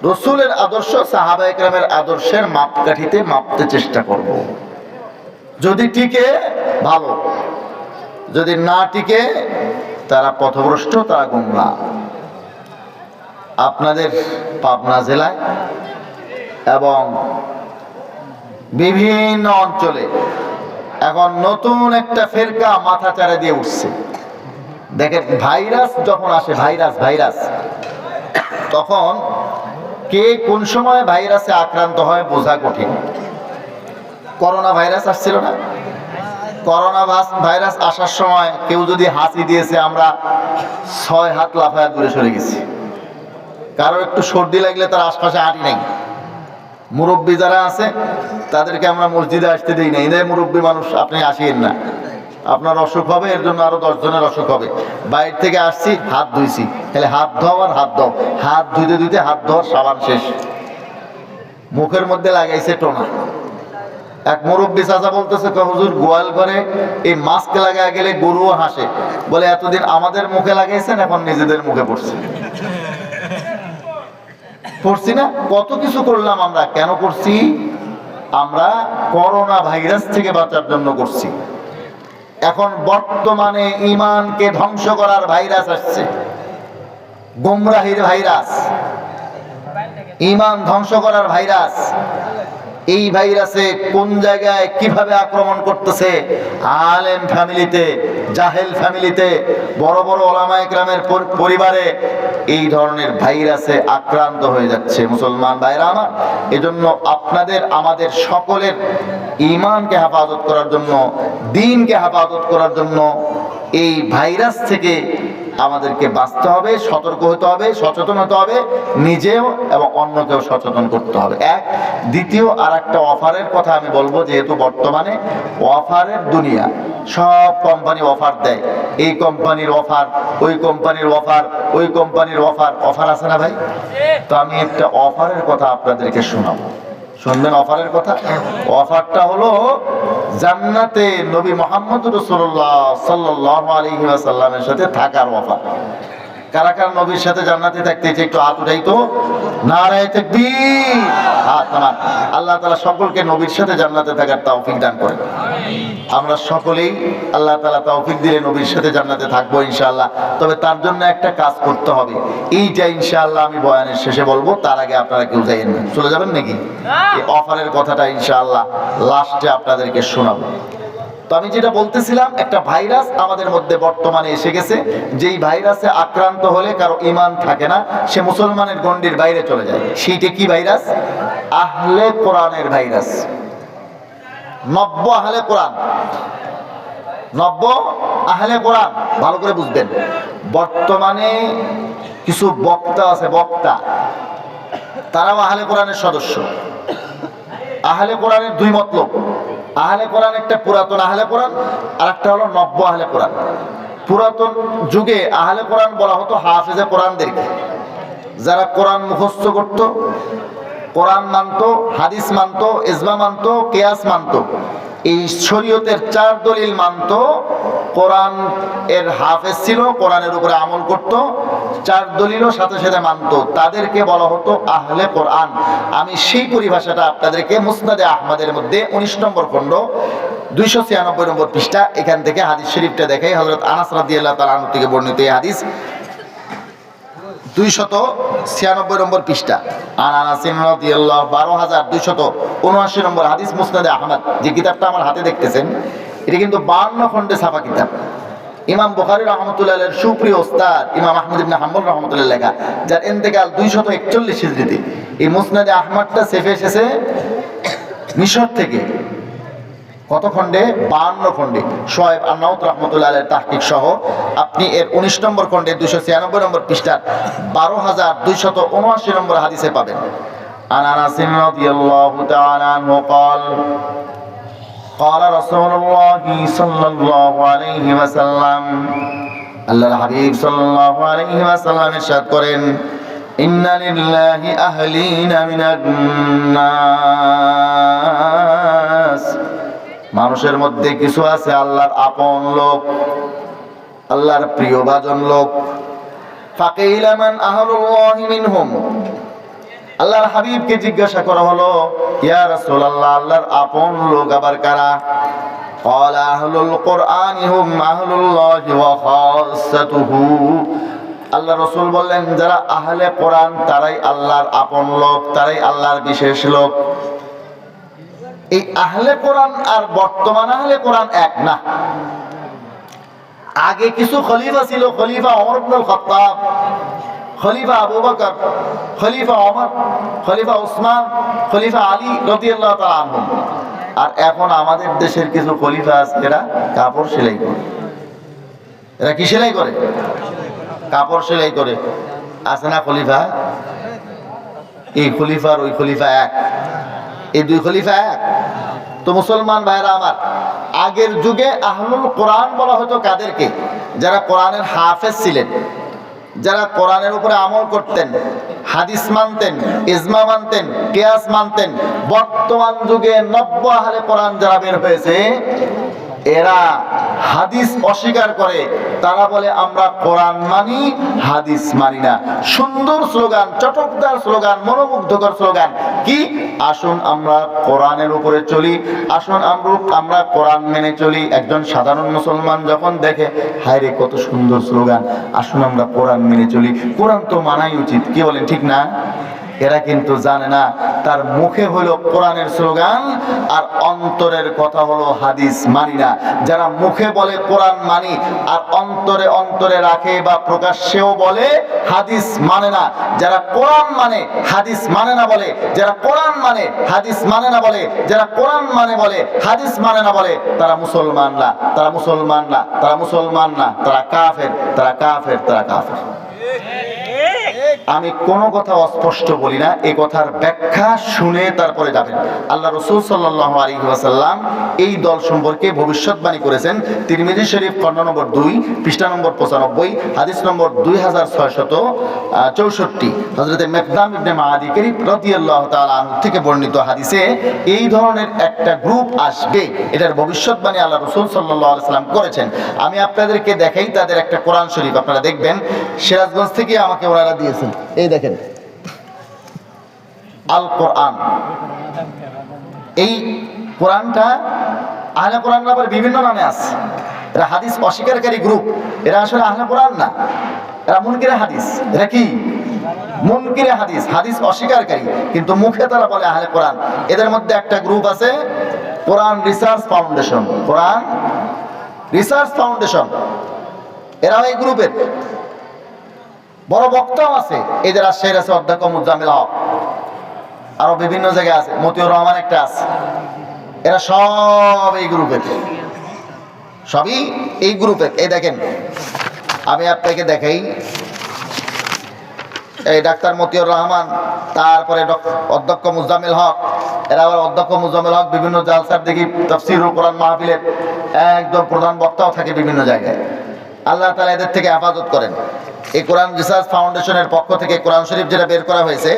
রাসূলের আদর্শ সাহাবায়ে কেরামের আদর্শের মাপকাঠিতে মাপতে চেষ্টা করব। যদি টিকে ভালো, যদি না টিকে তারা পথভ্রষ্ট, তারা গোমরাহ। আপনাদের পাবনা জেলায় এবং বিভিন্ন অঞ্চলে এখন নতুন একটা ফেরকা মাথাচাড়া দিয়ে উঠছে। দেখেন, ভাইরাস যখন আসে, ভাইরাস তখন কে কোন সময় ভাইরাসে আক্রান্ত হয় বোঝা কঠিন। করোনা ভাইরাস আসছিল না? করোনা ভাইরাস আসার সময় কেউ যদি হাসি দিয়েছে, আমরা ৬ হাত লাফায়া দূরে সরে গেছি। কারো একটু সর্দি লাগলে তার আশপাশে হাঁটি নাই। মুরব্বী যারা আছে তাদেরকে আমরা মসজিদে আসতে দিই না, এদের মুরব্বী মানুষ আপনি আসিয়েন না, আপনার অসুখ হবে, এর জন্য আরো 10 জনের অসুখ হবে। বাইরে থেকে আসছি, হাত ধুইছি, তাহলে হাত ধোও আর হাত দাও, হাত ধুইতে হাত ধোয়ার সাবান শেষ, মুখের মধ্যে লাগাইছে টোনা। এক মুরব্বী চাচা বলতেছে, হুজুর গোয়াল ঘরে এই মাস্ক লাগায় গেলে গরুও হাসে, বলে এতদিন আমাদের মুখে লাগাইছেন, এখন নিজেদের মুখে পড়ছে। করছি না? কত কিছু করলাম আমরা। কেন করছি? আমরা করোনা ভাইরাস থেকে বাঁচার জন্য করছি। এখন বর্তমানে ঈমানকে ধ্বংস করার ভাইরাস আসছে, গোমরাহির ভাইরাস, ঈমান ধ্বংস করার ভাইরাস। এই ভাইরাসে কোন জায়গায় কিভাবে আক্রমণ করতেছে? আলেম ফ্যামিলিতে, জাহেল ফ্যামিলিতে, বড় বড় ওলামায়ে কেরামের পরিবারে এই ধরনের ভাইরাসে আক্রান্ত হয়ে যাচ্ছে মুসলমান ভাইরা আমার। এজন্য আপনাদের আমাদের সকলের ঈমানকে হেফাজত করার জন্য, দ্বীনকে হেফাজত করার জন্য এই ভাইরাস থেকে আমাদেরকে বাঁচতে হবে, সতর্ক হতে হবে, সচেতন হতে হবে, নিজেও এবং অন্যকেও সচেতন করতে হবে। দ্বিতীয় আর একটা অফারের কথা আমি বলবো, যেহেতু বর্তমানে অফারের দুনিয়া, সব কোম্পানি অফার দেয়, এই কোম্পানির অফার, ওই কোম্পানির অফার, ওই কোম্পানির অফার, অফার আছে না ভাই? তো আমি একটা অফারের কথা আপনাদেরকে শোনাবো, শুনবেন অফারের কথা। অফারটা হলো জান্নাতে নবী মুহাম্মদ রাসূলুল্লাহ সাল্লাল্লাহু আলাইহি ওয়াসাল্লামের সাথে থাকার অফার। কারা কারা নবীর সাথে জান্নাতে থাকতে চাই একটু হাত উঠাই তো, নারায়ে তাকবীর। হাত নামান। আল্লাহ তাআলা সকলকে নবীর সাথে জান্নাতে থাকার তৌফিক দান করেন। আমরা সকলেই আল্লাহ তাআলা তৌফিক দিলে নবীর সাথে জান্নাতে থাকবো ইনশাআল্লাহ। তবে তার জন্য একটা কাজ করতে হবে, এইটা ইনশাআল্লাহ আমি বয়ানের শেষে বলবো। তার আগে আপনারা কেউ যাইয়েন না, চলে যাবেন নাকি? এই অফারের কথাটা ইনশাআল্লাহ লাস্টে আপনাদেরকে শোনাবো। তো আমি যেটা বলতেছিলাম, একটা ভাইরাস আমাদের মধ্যে বর্তমানে এসে গেছে, যেই ভাইরাসে আক্রান্ত হলে কারো ঈমান থাকে না, সে মুসলমানের গণ্ডির বাইরে চলে যায়। সেইটা কি ভাইরাস? আহলে কোরআনের ভাইরাস। নব্য আহলে কোরআন, নব্য আহলে কোরআন ভালো করে বুঝবেন। বর্তমানে কিছু বক্তা আছে, বক্তা, তারাও আহলে কোরআনের সদস্য। আহলে কোরআনের দুই মতলব। আহলে কোরআন একটা পুরাতন আহলে কোরআন, আর একটা হলো নব্য আহলে কোরআন। পুরাতন যুগে আহলে কোরআন বলা হতো হাফেজে কোরআনদেরকে, যারা কোরআন মুখস্থ করত, কোরআন মানতো, হাদিস মানতো, ইজমা মানতো, কিয়াস মানতো, এই শরীয়তের চার দলিল মানতো। কোরআন এর হাফেজ ছিল, কোরআনের উপরে আমল করত, চার দলিলও সাথে সাথে মানতো। তাদেরকে বলা হতো আহলে কোরআন। আমি সেই পরিভাষাটা আপনাদেরকে মুসনাদে আহমদের মধ্যে 19 নম্বর খণ্ড 296 নম্বর পৃষ্ঠা, এখান থেকে হাদিস শরীফটা দেখাই। হযরত আনাস রাদিয়াল্লাহু তাআলা আনহু থেকে বর্ণিত এই হাদিস, 296 নম্বর পৃষ্ঠা। আনাস রাদিয়াল্লাহু 12279 নম্বর হাদিস, মুসনাদে আহমদ। যে কিতাবটা আমার হাতে দেখতেছেন, এটা কিন্তু 52 খণ্ডে ছাপা কিতাব। ইমাম বুখারী রাহমাতুল্লাহ আলাইহির সুপ্রিয় ওস্তাদ ইমাম আহমদ ইবনে হাম্বল রাহমাতুল্লাহ লেখা, যার ইন্তেকাল 241 হিজরিতে। এই মুসনাদে আহমদটা সেফে এসেছে মিশর থেকে। কত খণ্ডে? 52 খণ্ডে। শোয়েব আন-নাওত রাহমাতুল্লাহ আলাইহির তাহকিক সহ আপনি এর 19 নম্বর খণ্ডে 296 নম্বর পৃষ্ঠার 12279 নম্বর হাদিসে পাবেন। আনাস রাদিয়াল্লাহু তাআলা আনহু قال قال رسول الله صلى الله عليه وسلم, আল্লাহর হাবিব সাল্লাল্লাহু আলাইহি ওয়াসাল্লাম ইরশাদ করেন, ইন্না লিল্লাহি আহলিনা মিনান নাস, মানুষের মধ্যে কিছু আছে আল্লাহর আপন লোক, আল্লাহর প্রিয়ভাজন লোক। ফাকিলা মান আহলুল্লাহি মিনহুম, আল্লাহর হাবিবকে জিজ্ঞাসা করা হলো, ইয়া রাসূলুল্লাহ, আল্লাহর আপন লোক আবার কারা? ক্বালা আহলুল কুরআনি হুম আহলুল্লাহি ওয়া খাসাতুহু, আল্লাহ রাসূল বললেন, যারা আহলে কোরআন তারাই আল্লাহর আপন লোক, তারাই আল্লাহর বিশেষ লোক। এই আহলে কোরআন আর বর্তমান আহলে কোরআন এক না। আগে কিছু খলিফা ছিল, খলিফা ওমর ইবনুল খাত্তাব, খলিফা আবু বকর, খলিফা ওমর, খলিফা উসমান, খলিফা আলী রাদিয়াল্লাহু তাআলা আনহু। আর এখন আমাদের দেশের কিছু খলিফা আছে, এরা কাপড় সেলাই করে। এরা কি সেলাই করে? কাপড় সেলাই করে। আছে না খলিফা? এই খলিফার ওই খলিফা এক, এই দুই খলিফা এক। তো মুসলমান ভাইরা আমার, আগের যুগে আহলুল কোরআন বলা হতো কাদেরকে? যারা কোরআনের হাফেজ ছিলেন, যারা কোরআনের উপরে আমল করতেন, হাদিস মানতেন, ইজমা মানতেন, কিয়াস মানতেন। বর্তমান যুগে নব্য আহলে কোরআন যারা বের হয়েছে, এরা হাদিস অস্বীকার করে। তারা বলে আমরা কোরআন মানি, হাদিস মানি না। সুন্দর স্লোগান, চটকদার স্লোগান, মনোমুগ্ধকর স্লোগান কি? আসুন আমরা কোরআনের উপরে চলি, আসুন আমরা কোরআন মেনে চলি। একজন সাধারণ মুসলমান যখন দেখে, হায় রে কত সুন্দর স্লোগান, আসুন আমরা কোরআন মেনে চলি, কোরআন তো মানাই উচিত। কি বলেন, ঠিক না? এরা কিন্তু জানে না, তার মুখে হলো কোরআনের স্লোগান আর অন্তরের কথা হলো হাদিস মানি না। যারা মুখে বলে কোরআন মানি আর অন্তরে অন্তরে রাখে বা প্রকাশ্যেও বলে হাদিস মানে না, যারা কোরআন মানে হাদিস মানে না বলে, যারা কোরআন মানে হাদিস মানে না বলে, যারা কোরআন মানে বলে হাদিস মানে না বলে, তারা মুসলমান না, তারা মুসলমান না, তারা মুসলমান না, তারা কাফের, তারা কাফের, তারা কাফের। আমি কোনো কথা অস্পষ্ট বলি না, এই কথার ব্যাখ্যা শুনে তারপরে যাবেন। আল্লাহ রাসূল সাল্লাল্লাহু আলাইহি ওয়াসাল্লাম এই দল সম্পর্কে ভবিষ্যৎবাণী করেছেন। তিরমিজি শরীফ খণ্ড নম্বর 2 পৃষ্ঠা নম্বর 95 হাদিস নম্বর 2664 হযরত মিকদাম ইবনে মাআদি কারীব রাদিয়াল্লাহু তাআলা আনহু থেকে বর্ণিত হাদিসে এই ধরনের একটা গ্রুপ আসবে, এটার ভবিষ্যৎবাণী আল্লাহ রাসূল সাল্লাল্লাহু আলাইহি ওয়াসাল্লাম করেছেন। আমি আপনাদেরকে দেখাই তাদের একটা কোরআন শরীফ, আপনারা দেখবেন সিরাজগঞ্জ থেকে আমাকে ওনারা দিয়েছেন। এই দেখেন আল কোরআন, এই কোরআনটা আহলে কোরআন আবার বিভিন্ন নামে আছে। এরা হাদিস অস্বীকারী গ্রুপ, এরা আসলে আহলে কোরআন না, এরা মুনকিরে হাদিস। এরা কি মুনকিরে হাদিস, হাদিস অস্বীকারী, কিন্তু মুখে তারা বলে আহলে কোরআন। এদের মধ্যে একটা গ্রুপ আছে কোরআন রিসার্চ ফাউন্ডেশন, কোরআন রিসার্চ ফাউন্ডেশন, এরাও এই গ্রুপের বড় বক্তাও আছে। এদের রাজশাহীর আছে অধ্যক্ষ মুজাম্মিল হক, আরো বিভিন্ন জায়গায় আছে, মতিউর রহমান একটা আছে। এরা সব এই গ্রুপের, সবই এই গ্রুপের। এই দেখেন আমি আপনাকে দেখাই, এই ডাক্তার মতিউর রহমান, তারপরে অধ্যক্ষ মুজাম্মিল হক, এরা আবার অধ্যক্ষ মুজাম্মিল হক বিভিন্ন জালসার দেখি তাফসীরুল কোরআন মাহফিলের একদম প্রধান বক্তাও থাকে বিভিন্ন জায়গায়। আল্লাহ তাআলা এদের থেকে হেফাজত করেন। এই কোরআন রিসার্চ ফাউন্ডেশনের পক্ষ থেকে কোরআন শরীফ যেটা বের করা হয়েছে,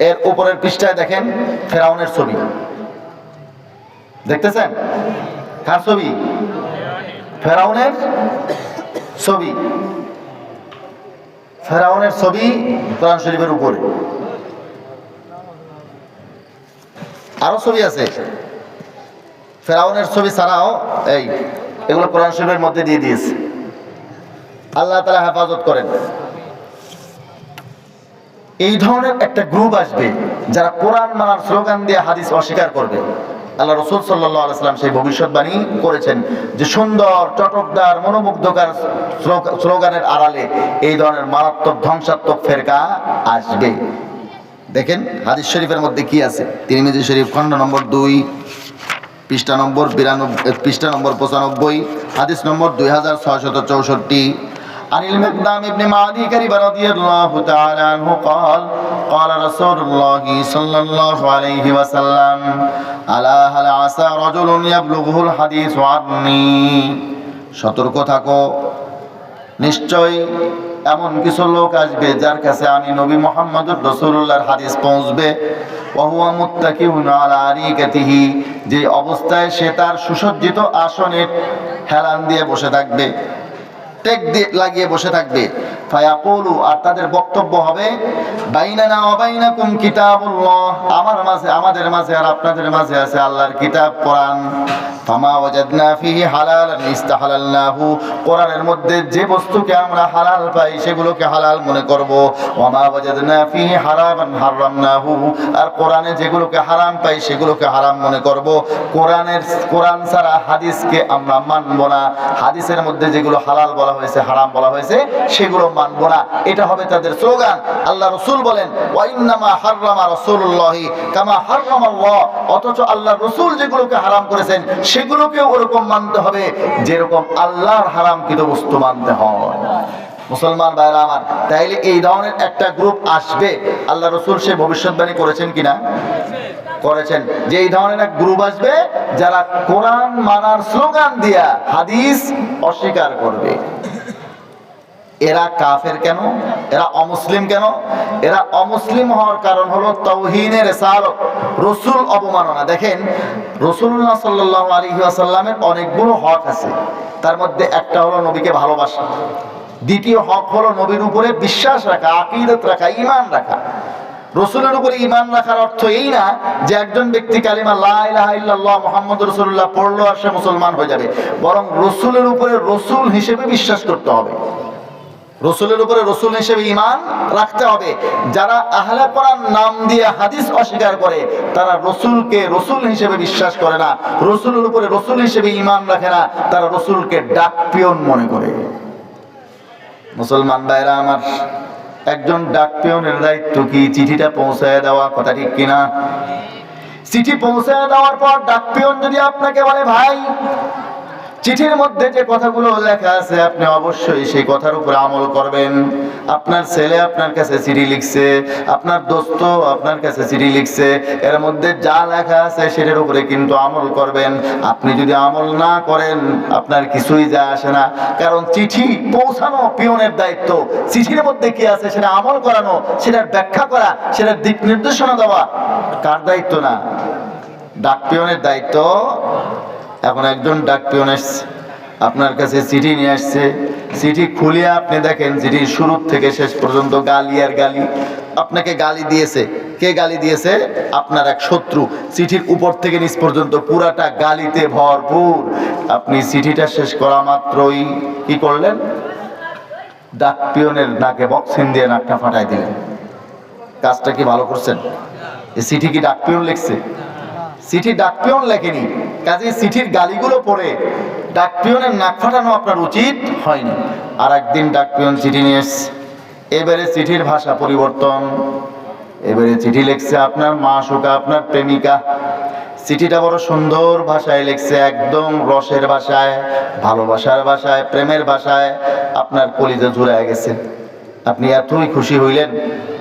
এর উপরের পৃষ্ঠায় দেখেন ফেরাউনের ছবি দেখতেছেন। কার ছবি? ফেরাউনের ছবি, ফেরাউনের ছবি কোরআন শরীফের উপরে। আরো ছবি আছে ফেরাউনের ছবি ছাড়াও, এগুলো কোরআন শরীফের মধ্যে দিয়ে দিয়েছে। আল্লাহ তাআলা হেফাজত করেন। এই ধরনের একটা গ্রুপ আসবে যারা কোরআন মানার স্লোগান দিয়ে হাদিস অস্বীকার করবে। আল্লাহ রাসূল সাল্লাল্লাহু আলাইহি ওয়াসাল্লাম সেই ভবিষ্যৎবাণী করেছেন যে সুন্দর চটকদার মনোমুগ্ধকর স্লোগানের আড়ালে এই ধরনের মারাত্মক ধ্বংসাত্মক ফেরকা আসবে। দেখেন হাদিস শরীফের মধ্যে কি আছে। তিরমিজি শরীফ খণ্ড নম্বর 2 পৃষ্ঠা নম্বর 95 হাদিস নম্বর 2664 عن المقدام ابن معدي كرب رضي الله تعالى عنه قال قال رسول الله صلى الله عليه وسلم ألا هل عسى رجل يبلغه الحديث عني সতর্ক থাকো, নিশ্চয় এমন কিছু লোক আসবে যার কাছে আমি নবী মুহাম্মদুর রাসূলুল্লাহর হাদিস পৌঁছবে। ওয়া হুয়া মুত্তাকিউন আলা আরিকাতিহি, যে অবস্থায় সে তার সুসজ্জিত আসনে হেলান দিয়ে বসে থাকবে, টেক দিয়ে লাগিয়ে বসে থাকবে। ফায়াকুলু, আর তাদের বক্তব্য হবে বাইনানা ওয়া বাইনাকুম কিতাবুল্লাহ, আমাদের মাঝে আর আপনাদের মাঝে আছে আল্লাহর কিতাব কোরআন। ফামা ওয়াজাদনা ফিহি হালালান ইস্তাহালালনাহু, কোরআনের মধ্যে যে বস্তুকে আমরা হালাল পাই সেগুলোকে হালাল মনে করব। ওয়ামা ওয়াজাদনা ফিহি হারামান হারামনাহু, আর কোরআনে যেগুলোকে হারাম পাই সেগুলোকে হারাম মনে করব। কোরআন ছাড়া হাদিসকে আমরা মানব না। হাদিসের মধ্যে যেগুলো হালাল বলা হয়েছে, হারাম বলা হয়েছে, সেগুলো মানব না। এটা হবে তাদের স্লোগান। আল্লাহ রাসূল বলেন ওয়া ইন্নামা হাররামা রাসূলুল্লাহি কামা হাররামাল্লাহ, অথচ আল্লাহ রাসূল যেগুলোকে হারাম করেছেন সেগুলোকে ওরকম মানতে হবে যেরকম আল্লাহর হারামকৃত বস্তু মানতে হয়। মুসলমান ভাইরা আমার, তাইলে এই ধরনের একটা গ্রুপ আসবে। আল্লাহ রাসূল সে ভবিষ্যৎবাণী করেছেন কিনা? করেছেন যে এই ধরনের এক গ্রুপ আসবে যারা কোরআন মানার স্লোগান দিয়া হাদিস অস্বীকার করবে। এরা কাফের কেন? এরা অমুসলিম কেন? এরা অমুসলিম হওয়ার কারণ হলো তাওহীনের রিসালাত, রাসূল অবমাননা। দেখেন রাসূলুল্লাহ সাল্লাল্লাহু আলাইহি ওয়াসাল্লামের অনেকগুলো হক আছে, তার মধ্যে একটা হলো নবীকে ভালোবাসা, দ্বিতীয় হক হলো নবীর উপরে বিশ্বাস রাখা, আকীদত রাখা, ঈমান রাখা। রাসূলের উপরে ঈমান রাখার অর্থ এই না যে একজন ব্যক্তি কালিমা লা ইলাহা ইল্লাল্লাহ মুহাম্মাদুর রাসূলুল্লাহ পড়লো আর সে মুসলমান হয়ে যাবে, বরং রাসূলের উপরে রাসূল হিসেবে বিশ্বাস করতে হবে, রাসূলের উপরে রাসূল হিসেবে ঈমান রাখতে হবে। যারা আহলে কোরআন নাম দিয়ে হাদিস অস্বীকার করে তারা রাসূলকে রাসূল হিসেবে বিশ্বাস করে না, রাসূলের উপরে রাসূল হিসেবে ঈমান রাখে না, তারা রাসূলকে ডাক পিয়ন মনে করে। মুসলমান ভাইরা আমার, একজন ডাক পিয়নের দায়িত্ব কি? চিঠিটা পৌঁছায় দেওয়া, কথা ঠিক কিনা? চিঠি পৌঁছায় দেওয়ার পর ডাক পিয়ন যদি আপনাকে বলে ভাই চিঠির মধ্যে যে কথাগুলো লেখা আছে আপনি অবশ্যই সেই কথার উপর আমল করবেন। আপনার ছেলে আপনার কাছে চিঠি লিখছে, আপনার দোস্ত আপনার কাছে চিঠি লিখছে, এর মধ্যে যা লেখা আছে সেটার উপরে কিন্তু আমল করবেন। আপনি যদি আমল না করেন আপনার কিছুই যায় আসে না, কারণ চিঠি পৌঁছানো পিয়নের দায়িত্ব। চিঠির মধ্যে কি আছে সেটা আমল করানো, সেটার ব্যাখ্যা করা, সেটার দিক নির্দেশনা দেওয়া কার দায়িত্ব না? ডাক পিয়নের দায়িত্ব। এখন একজন ডাক পিয়ন এসছে, আপনার কাছে চিঠি নিয়ে আসছে। চিঠি খুলিয়ে আপনি দেখেন চিঠির শুরু থেকে শেষ পর্যন্ত গালি আর গালি। আপনাকে গালি দিয়েছে। কে গালি দিয়েছে? আপনার এক শত্রু। চিঠির উপর থেকে নিচ পর্যন্ত পুরাটা গালিতে ভরপুর। আপনি চিঠিটা শেষ করা মাত্রই কি করলেন? ডাক পিয়নের নাকে বক্সিং দিয়ে নাকটা ফাটাই দিলেন। কাজটা কি ভালো করছেন? এই চিঠি কি ডাক পিয়ন লিখছে? চিঠি ডাক পিয়ন লেখেনি। কাজে চিঠির গালিগুলো পড়ে ডাক পিয়নের নাক ফাটানো আপনার উচিত হয়নি। আর একদিন ডাক পিয়ন চিঠি নিয়ে এসছে। এবারে চিঠির ভাষা পরিবর্তন। এবারে চিঠি লিখছে আপনার মাসুকা, আপনার প্রেমিকা। চিঠিটা বড় সুন্দর ভাষায় লিখছে, একদম রসের ভাষায়, ভালোবাসার ভাষায়, প্রেমের ভাষায়। আপনার কলিজা জুড়ায় গেছে। আপনি এতই খুশি হইলেন,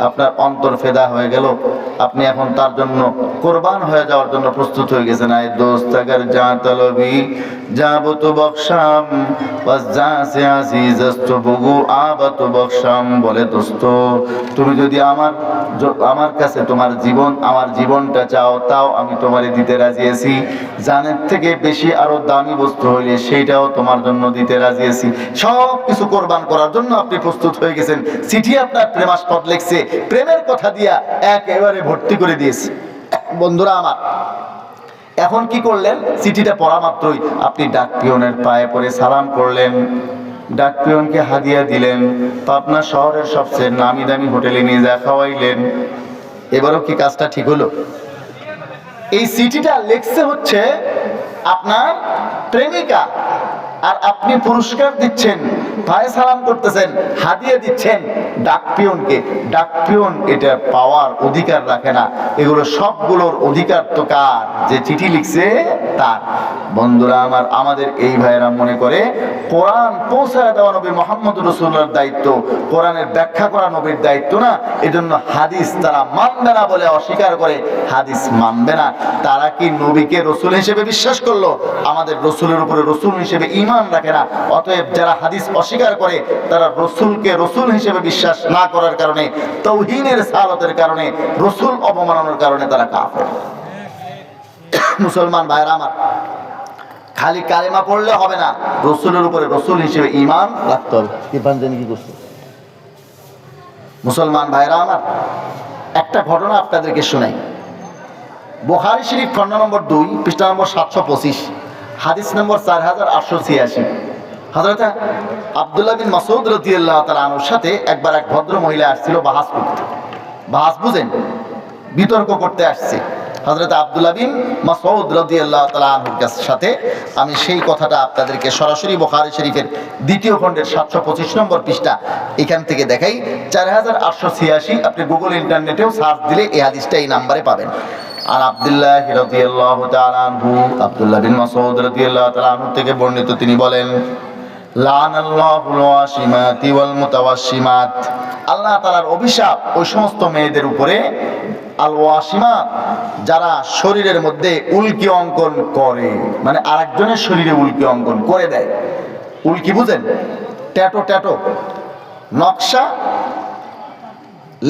আপনার অন্তর ফেদা হয়ে গেল। আপনি এখন তার জন্য কোরবান হয়ে যাওয়ার জন্য প্রস্তুত হয়ে গেছেন। আয় দোস্ত আগার যা তলবি যাবো তো বকশাম, বাস যা সে আজিজ তো বগু আবা তো বকশাম। বলে দোস্ত, তুমি যদি আমার কাছে তোমার জীবনটা চাও, তাও আমি তোমারে দিতে রাজি আছি। জানের থেকে বেশি আরো দামি বস্তু হইলে সেইটাও তোমার জন্য দিতে রাজি আছি। সব কিছু কোরবান করার জন্য আপনি প্রস্তুত হয়ে গেছেন। চিঠি আপনার প্রেমাস্পদ লিখছে, প্রেমের কথা দিয়া একেবারে ভর্তি করে দিয়েছে। বন্ধুরা আমার, এখন কি করলেন? চিঠিটা পড়া মাত্রই আপনি ডাক পিয়নের পায়ে পড়ে সালাম করলেন, ডাক পিয়নকে হাদিয়া দিলেন, পাবনা শহরের সবচেয়ে নামি দামি হোটেলে নিয়ে যা খাওয়াইলেন। এবারও কি কাজটা ঠিক হলো? এই চিঠিটা লিখছে হচ্ছে আপনার প্রেমিকা, আর আপনি পুরস্কার দিচ্ছেন, পায়ে সালাম করতেছেন, হাদিয়া দিচ্ছেন ডাক পিয়নকে। ডাক পিয়ন এটা পাওয়ার অধিকার রাখে না। এগুলো সবগুলোর অধিকার তো কার? যে চিঠি লিখছে তার। বন্ধুরা আমার, আমাদের এই ভাইয়েরা মনে করে কোরআন পৌঁছায় দেওয়া নবী মুহাম্মদ রাসূলুল্লাহর দায়িত্ব, কোরআনের ব্যাখ্যা করা নবীর দায়িত্ব না। এজন্য হাদিস তারা মানবে না বলে অস্বীকার করে। হাদিস মানবে না। তারা কি নবীকে রসুল হিসেবে বিশ্বাস করলো? আমাদের রসুলের উপরে রসুল হিসেবে ঈমান রাখে না। অতএব যারা হাদিস অস্বীকার করে তারা রসুলকে রসুল হিসেবে বিশ্বাস না করার কারণে, তাওহীনের সালাতের কারণে, রসুল অবমাননার কারণে তারা কাফের। মুসলমান ভাইরা আমার, খালি কালেমা পড়লে হবে না, রসুলের উপরে রসুল হিসেবে ঈমান রাখতে হবে। কি করছে মুসলমান ভাইরা আমার, একটা ঘটনা আপনাদেরকে শোনাই। বুখারী শরীফ খণ্ড নম্বর 2 পৃষ্ঠা নম্বর 725, হাদিস নম্বর 4886। হযরত আব্দুল্লাহ বিন মাসউদ রাদিয়াল্লাহু তাআলা আনহুর সাথে একবার এক ভদ্র মহিলা আসছিল বাহাস করতে। বাহাস বুঝেন? বিতর্ক করতে আসছে। হযরত আব্দুল্লাহ বিন মাসউদ রাদিয়াল্লাহু তাআলা আনহুর সাথে আমি সেই কথাটা আপনাদেরকে সরাসরি বুখারী শরীফের 2য় খণ্ডের 725 নম্বর পৃষ্ঠা এখান থেকে দেখাই। 4886 আপনি গুগল ইন্টারনেটেও সার্চ দিলে এই হাদিসটা এই নম্বরে পাবেন। আর আব্দুল্লাহ রাদিয়াল্লাহু তাআলা আনহু, আব্দুল্লাহ বিন মাসউদ রাদিয়াল্লাহু তাআলা আনহু থেকে বর্ণিত, তিনি বলেন, লানাল্লাহুল ওয়াশিমাতি ওয়াল মুতাওয়াশিমাত। আল্লাহ তাআলার অভিশাপ ওই সমস্ত মেয়েদের উপরে, আল ওয়াশিমা, যারা শরীরের মধ্যে উল্কি অঙ্কন করে, মানে আরেকজনের শরীরে উল্কি অঙ্কন করে দেয়। উল্কি বুঝেন? ট্যাটো, ট্যাটো, নকশা,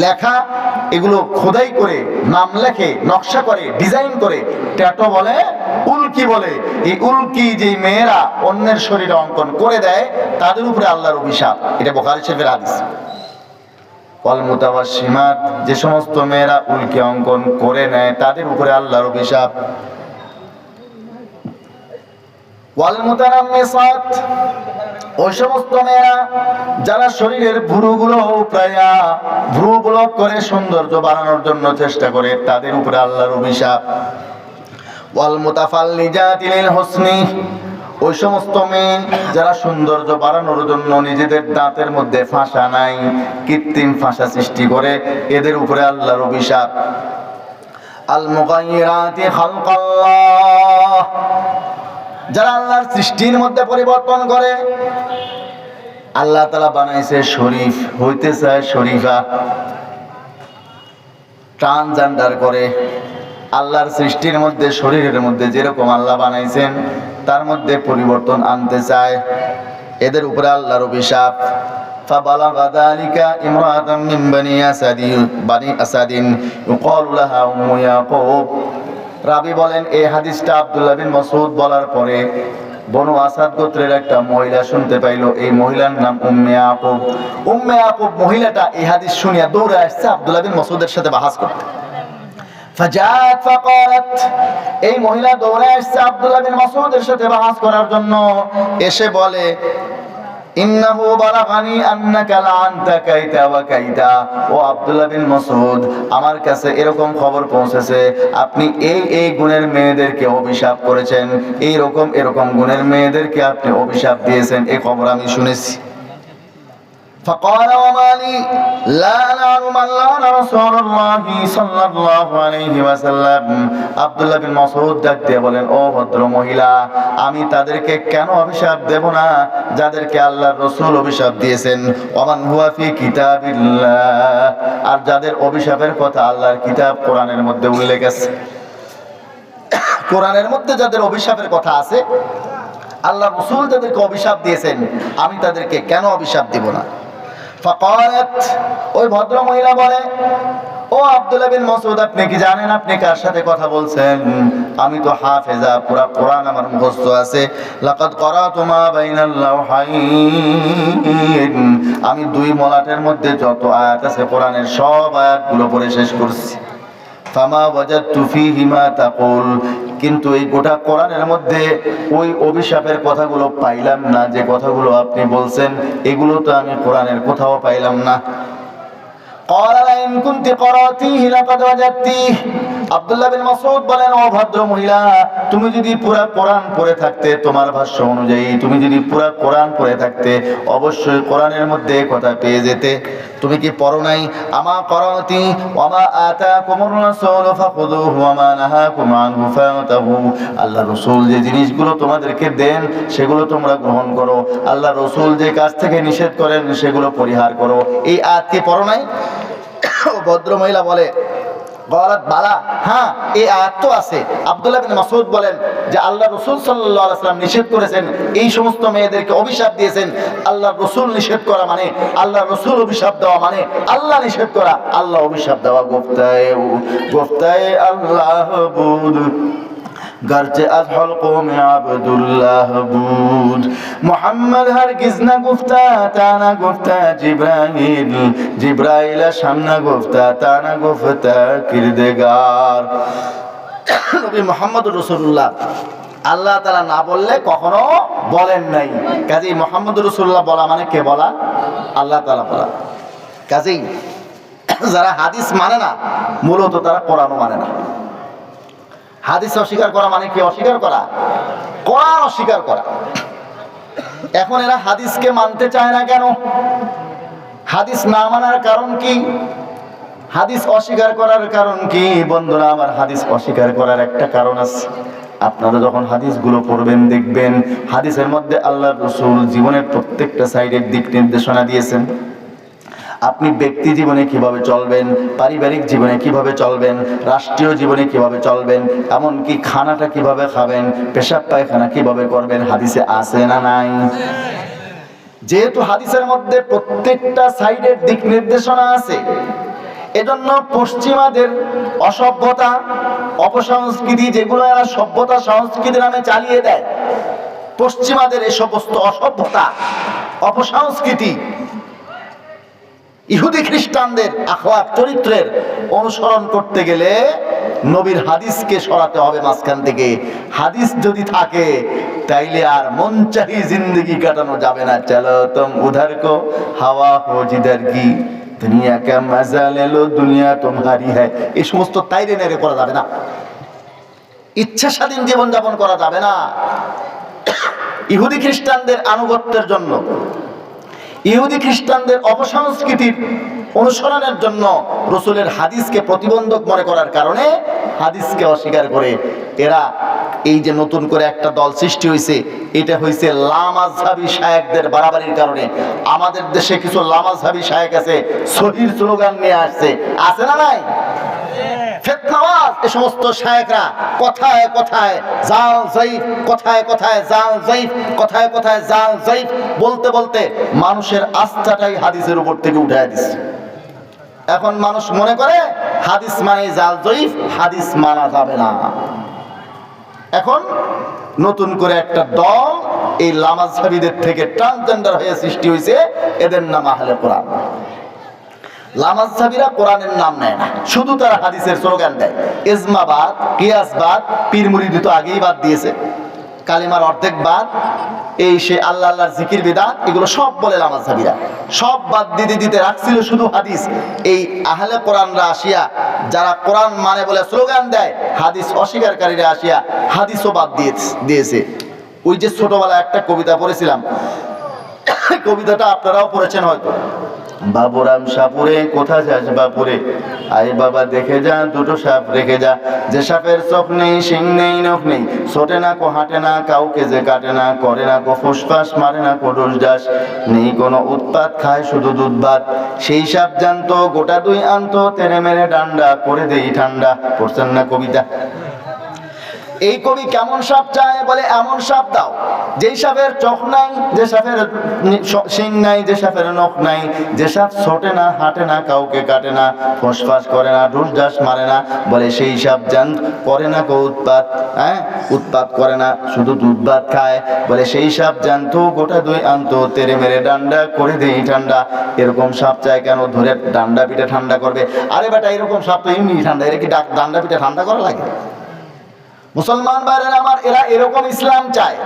লেখা, এগুলো খোদাই করে নাম লেখে, নকশা করে, ডিজাইন করে, ট্যাটো বলে, উল্কি বলে। এই উল্কি যে মেয়েরা অন্যের শরীরে অঙ্কন করে দেয় তাদের উপরে আল্লাহর অভিশাপ। এটা বুখারী শরীফের হাদিস। ওয়াল মুতাওয়াশিমাত, যে সমস্ত মেয়েরা উল্কি অঙ্কন করে নেয় তাদের উপরে আল্লাহর অভিশাপ। ওয়াল মুতানাম্মিসাত, ওই সমস্ত মেয়েরা যারা শরীরের ভ্রুগুলো উপড়াইয়া ভ্রু ব্লক করে সৌন্দর্য বাড়ানোর জন্য চেষ্টা করে তাদের উপরে আল্লাহর অভিশাপ। ওয়াল মুতাফাল্লিজাতি লিল হুসনি, ওই সমস্ত মেয়ে যারা সৌন্দর্য বাড়ানোর জন্য নিজেদের দাঁতের মধ্যে ফাঁসা নাই, কৃত্রিম ফাঁসা সৃষ্টি করে, এদের উপরে আল্লাহর অভিশাপ। আল মুগায়্যিরাতি খালকাল্লাহ, যারা আল্লাহর সৃষ্টির মধ্যে পরিবর্তন করে, আল্লাহ তাআলা বানাইছে শরীফ, হইতে চায় শরীফা, ট্রান্সজেন্ডার করে। আল্লাহর সৃষ্টির মধ্যে, শরীরের মধ্যে যেরকম আল্লাহ বানাইছেন তার মধ্যে পরিবর্তন আনতে চায়। এদের উপরে আল্লাহর অভিশাপ। فبلغ ذلك امرأة من بني أسد يقال لها أم يعقوب। রাবি বলেন এই হাদিসটা আব্দুল্লাহ বিন মাসউদ বলার পরে বনু আসাদ গোত্রের একটা মহিলা শুনতে পাইল। এই মহিলার নাম উম্মে ইয়াকুব। উম্মে ইয়াকুব মহিলাটা এই হাদিস শুনিয়া দৌড়ে আসছে আব্দুল্লাহ বিন মাসউদের সাথে বাহাস করতে। ফাজাত ফাকারাত, এই মহিলা দৌড়ে আসছে আব্দুল্লাহ বিন মাসউদের সাথে বাহাস করার জন্য। এসে বলে, ইন্নাহু বালাগানি আন্নাকা লাআনতা কাইতা ওয়া কাইতা। ও আব্দুল্লাহ বিন মাসউদ, আমার কাছে এরকম খবর পৌঁছেছে আপনি এই গুণের মেয়েদেরকে অভিশাপ করেছেন, এরকম গুণের মেয়েদেরকে আপনি অভিশাপ দিয়েছেন, এই খবর আমি শুনেছি। فقال وما لي لا ألعن من لعن رسول الله صلى الله عليه وسلم। আব্দুল্লাহ বিন মাসউদ ডাক দিয়ে বলেন, ও ভদ্র মহিলা, আমি তাদেরকে কেন অভিশাপ দেব না যাদেরকে আল্লাহর রাসূল অভিশাপ দিয়েছেন। ওমান হুয়া ফি কিতাবিল্লাহ, আর যাদের অভিশাপের কথা আল্লাহর কিতাব কোরআনের মধ্যে উল্লেখ আছে। কোরআনের মধ্যে যাদের অভিশাপের কথা আছে, আল্লাহর রাসূল যাদেরকে অভিশাপ দিয়েছেন, আমি তাদেরকে কেন অভিশাপ দেব না। ফাকালাত, ওই ভদ্র মহিলা বলে, ও আব্দুল্লাহ বিন মাসউদ, আপনি কি জানেন আপনি কার সাথে কথা বলছেন? আমি তো হাফেজা, পুরা কোরআন আমার মুখস্থ আছে। লাকাদ ক্বারাতু মা বাইনাল লাওহাইন, আমি দুই মলাটের মধ্যে যত আয়াত আছে কোরআনের সব আয়াতগুলো পড়ে শেষ করছি। ফামা ওয়াজাদতু ফীহি মা তাকুল, কিন্তু এই গোটা কোরআনের মধ্যে ওই অভিশাপের কথাগুলো পাইলাম না, যে কথাগুলো আপনি বলছেন এগুলো তো আমি কোরআনের কোথাও পাইলাম না। ক্বালা ইন কুনতি ক্বারাতিহি লাকাদ ওয়াজাদতিহি। আব্দুল্লাহ বিন মাসউদ বলেন, ও ভদ্র মহিলা, তুমি যদি পুরা কোরআন পড়ে থাকতে, তোমার ভাষ্য অনুযায়ী তুমি যদি পুরা কোরআন পড়ে থাকতে অবশ্যই কোরআনের মধ্যে কথা পেয়ে যেতে। তুমি কি পড়ো নাই? আমা ক্বারাতি ওয়া মা আতাকুমুর রাসূল ফাখুযুহু ওয়া মা নাহাকুম আনহু ফাতাহু। আল্লাহ রাসূল যে জিনিসগুলো তোমাদেরকে দেন সেগুলো তোমরা গ্রহণ করো, আল্লাহ রাসূল যে কাজ থেকে নিষেধ করেন সেগুলো পরিহার করো। এই আয়াত কি পড়ো নাই? ভদ্র মহিলা বলে, বলাত বালা, হ্যাঁ এই আয়াত তো আছে। আব্দুল্লাহ বিন মাসউদ বলেন যে আল্লাহ রাসূল সাল্লাল্লাহু আলাইহি ওয়াসাল্লাম নিষেধ করেছেন, এই সমস্ত মেয়েদেরকে অভিশাপ দিয়েছেন। আল্লাহ রাসূল নিষেধ করা মানে, আল্লাহ রাসূল অভিশাপ দেওয়া মানে আল্লাহ নিষেধ করা, আল্লাহ অভিশাপ দেওয়া। গুফতায়ে আল্লাহ বুদ গরচে আজহল কওমে আব্দুল্লাহ বুদ। মুহাম্মদ হরগিজ না গুফতা তানা গুফতা জিব্রাইল, জিব্রাইল সামনা গুফতা তানা গুফতা কিরদেগার। নবী মুহাম্মদুর রাসূলুল্লাহ আল্লাহ তাআলা না বললে কখনো বলেন নাই। কাজেই মুহাম্মদুর রাসূলুল্লাহ বলা মানে কে বলা? আল্লাহ তাআলা বলা। কাজেই যারা হাদিস মানে না, মূলত তারা কোরআনও মানে না। হাদিস অস্বীকার করা মানে কি? অস্বীকার করা, কোরআন অস্বীকার করা। এখন এরা হাদিসকে মানতে চায় না কেন? হাদিস না মানার কারণ কি? হাদিস অস্বীকার করার কারণ কি? বন্ধুরা আমার, হাদিস অস্বীকার করার একটা কারণ আছে। আপনারা যখন হাদিসগুলো পড়বেন দেখবেন হাদিসের মধ্যে আল্লাহর রাসূল জীবনের প্রত্যেকটা সাইডের দিক নির্দেশনা দিয়েছেন। আপনি ব্যক্তি জীবনে কিভাবে চলবেন, পারিবারিক জীবনে কিভাবে চলবেন, রাষ্ট্রীয় জীবনে কিভাবে চলবেন, এমনকি খানাটা কিভাবে খাবেন, পেশাব পায়খানা কিভাবে করবেন, হাদিসে আছে না নাই? যেহেতু হাদিসের মধ্যে প্রত্যেকটা সাইডের দিক নির্দেশনা আছে, এজন্য পশ্চিমাদের অসভ্যতা, অপসংস্কৃতি, যেগুলো এরা সভ্যতা সংস্কৃতি নামে চালিয়ে দেয়, পশ্চিমাদের এই সমস্ত অসভ্যতা, অপসংস্কৃতি, ইহুদি খ্রিস্টানদের আখলাক চরিত্রের অনুসরণ করতে গেলে নবীর হাদিসকে সরাতে হবে মাঝখান থেকে। হাদিস যদি থাকে তাইলে আর মন চাহি জিন্দগি কাটানো যাবে না। চলো তুম উধার কো হাওয়া হো জিদার কি, দুনিয়া কা মজা লে লো দুনিয়া তোমারি হ্যায়, এই সমস্ত তাইরে নেড়ে করা যাবে না। ইচ্ছা স্বাধীন জীবন যাপন করা যাবে না। ইহুদি খ্রিস্টানদের আনুগত্যের জন্য, ইহুদি খ্রিস্টানদের অপসংস্কৃতির অনুসরণের জন্য রসুলের হাদিসকে প্রতিবন্ধক মনে করার কারণে হাদিসকে অস্বীকার করে এরা এই যে নতুন করে একটা দল সৃষ্টি হয়েছে, এটা হয়েছে লামাযহাবী শায়েখদের বাড়াবাড়ির কারণে। আমাদের দেশে কিছু লামাযহাবী শায়েখ আছে, সহিহ স্লোগান নিয়ে আসছে, আছে না নাই? ফিতনাবাজ এই সমস্ত শায়েখরা কথায় কথায় জাল যায়িফ, কথায় কথায় জাল যায়িফ, কথায় কথায় জাল যায়িফ বলতে বলতে মানুষের আস্থাটাই হাদিসের উপর থেকে উঠায় দিচ্ছে। এখন মানুষ মনে করে হাদিস মানে জাল যায়িফ, হাদিস মানা যাবে না। এখন নতুন করে একটা দল এই লামাযহাবীদের থেকে ট্রান্সজেন্ডার হয়ে সৃষ্টি হয়েছে, এদের নাম আহলে কোরআন। লামাযহাবীরা কোরআনের নাম নেয় না, শুধু তারা হাদিসের স্লোগান দেয়। ইজমাবাদ, কিয়াসবাদ, পীর মুরিদি তো আগেই বাদ দিয়েছে, কালিমার অর্ধেক বাদ, এই সে আল্লাহ আল্লাহর জিকির বিদআত, এগুলো সব বলে লামাযহাবীরা। সব বাদ দিতে দিতে রাখছিল শুধু হাদিস। এই আহলে কোরআনরা আসিয়া, যারা কোরআন মানে বলে স্লোগান দেয়, হাদিস অস্বীকারীরা আসিয়া হাদিসও বাদ দিয়েছে। ওই যে ছোটবেলায় একটা কবিতা পড়েছিলাম, কবিতাটা আপনারাও পড়েছেন হয়তো। বাবুরাম সাপুরে কোথা যাস বাপুরে, আয় বাবা দেখে যা দুটো সাপ রেখে যা, যে সাপের চোখ নেই শিং নেই নখ নেই, ছোটে না কো হাঁটে না কাউকে যে কাটে না, করে না কো ফুসফাস মারে না কো ডোস ডাস, নেই কোনো উৎপাত খায় শুধু দুধ ভাত, সেই সাপ জানতো গোটা দুই আনতো, তেরে মেরে ডান্ডা করে দেই ঠান্ডা। পড়ছেন না কবিতা? এই কবি কেমন সাপ চায়? বলে এমন সাপ দাও যেই সাপের চোখ নাই, যে সাপের শিং নাই, যে সাপের নখ নাই, যে সাপ ছোটে না হাঁটে না কাউকে কাটে না, ফোসফাস করে না ঢুস ঢাস মারে না, বলে সেই সাপ জান করে না কো উৎপাত, উৎপাত করে না শুধু দুধ ভাত খায়, বলে সেই সাপ জানতো গোটা দুই আনতো, তেরে মেরে ডান্ডা করে দেই ঠান্ডা। এরকম সাপ চায় কেন? ধরে ডান্ডা পিঠে ঠান্ডা করবে। আরে বেটা, এরকম সাপ তো এমনি ঠান্ডা, এরা কি ডান্ডা পিঠে ঠান্ডা করা লাগে? মুসলমান ভাইরা আমার, এরা এরকম ইসলাম চায়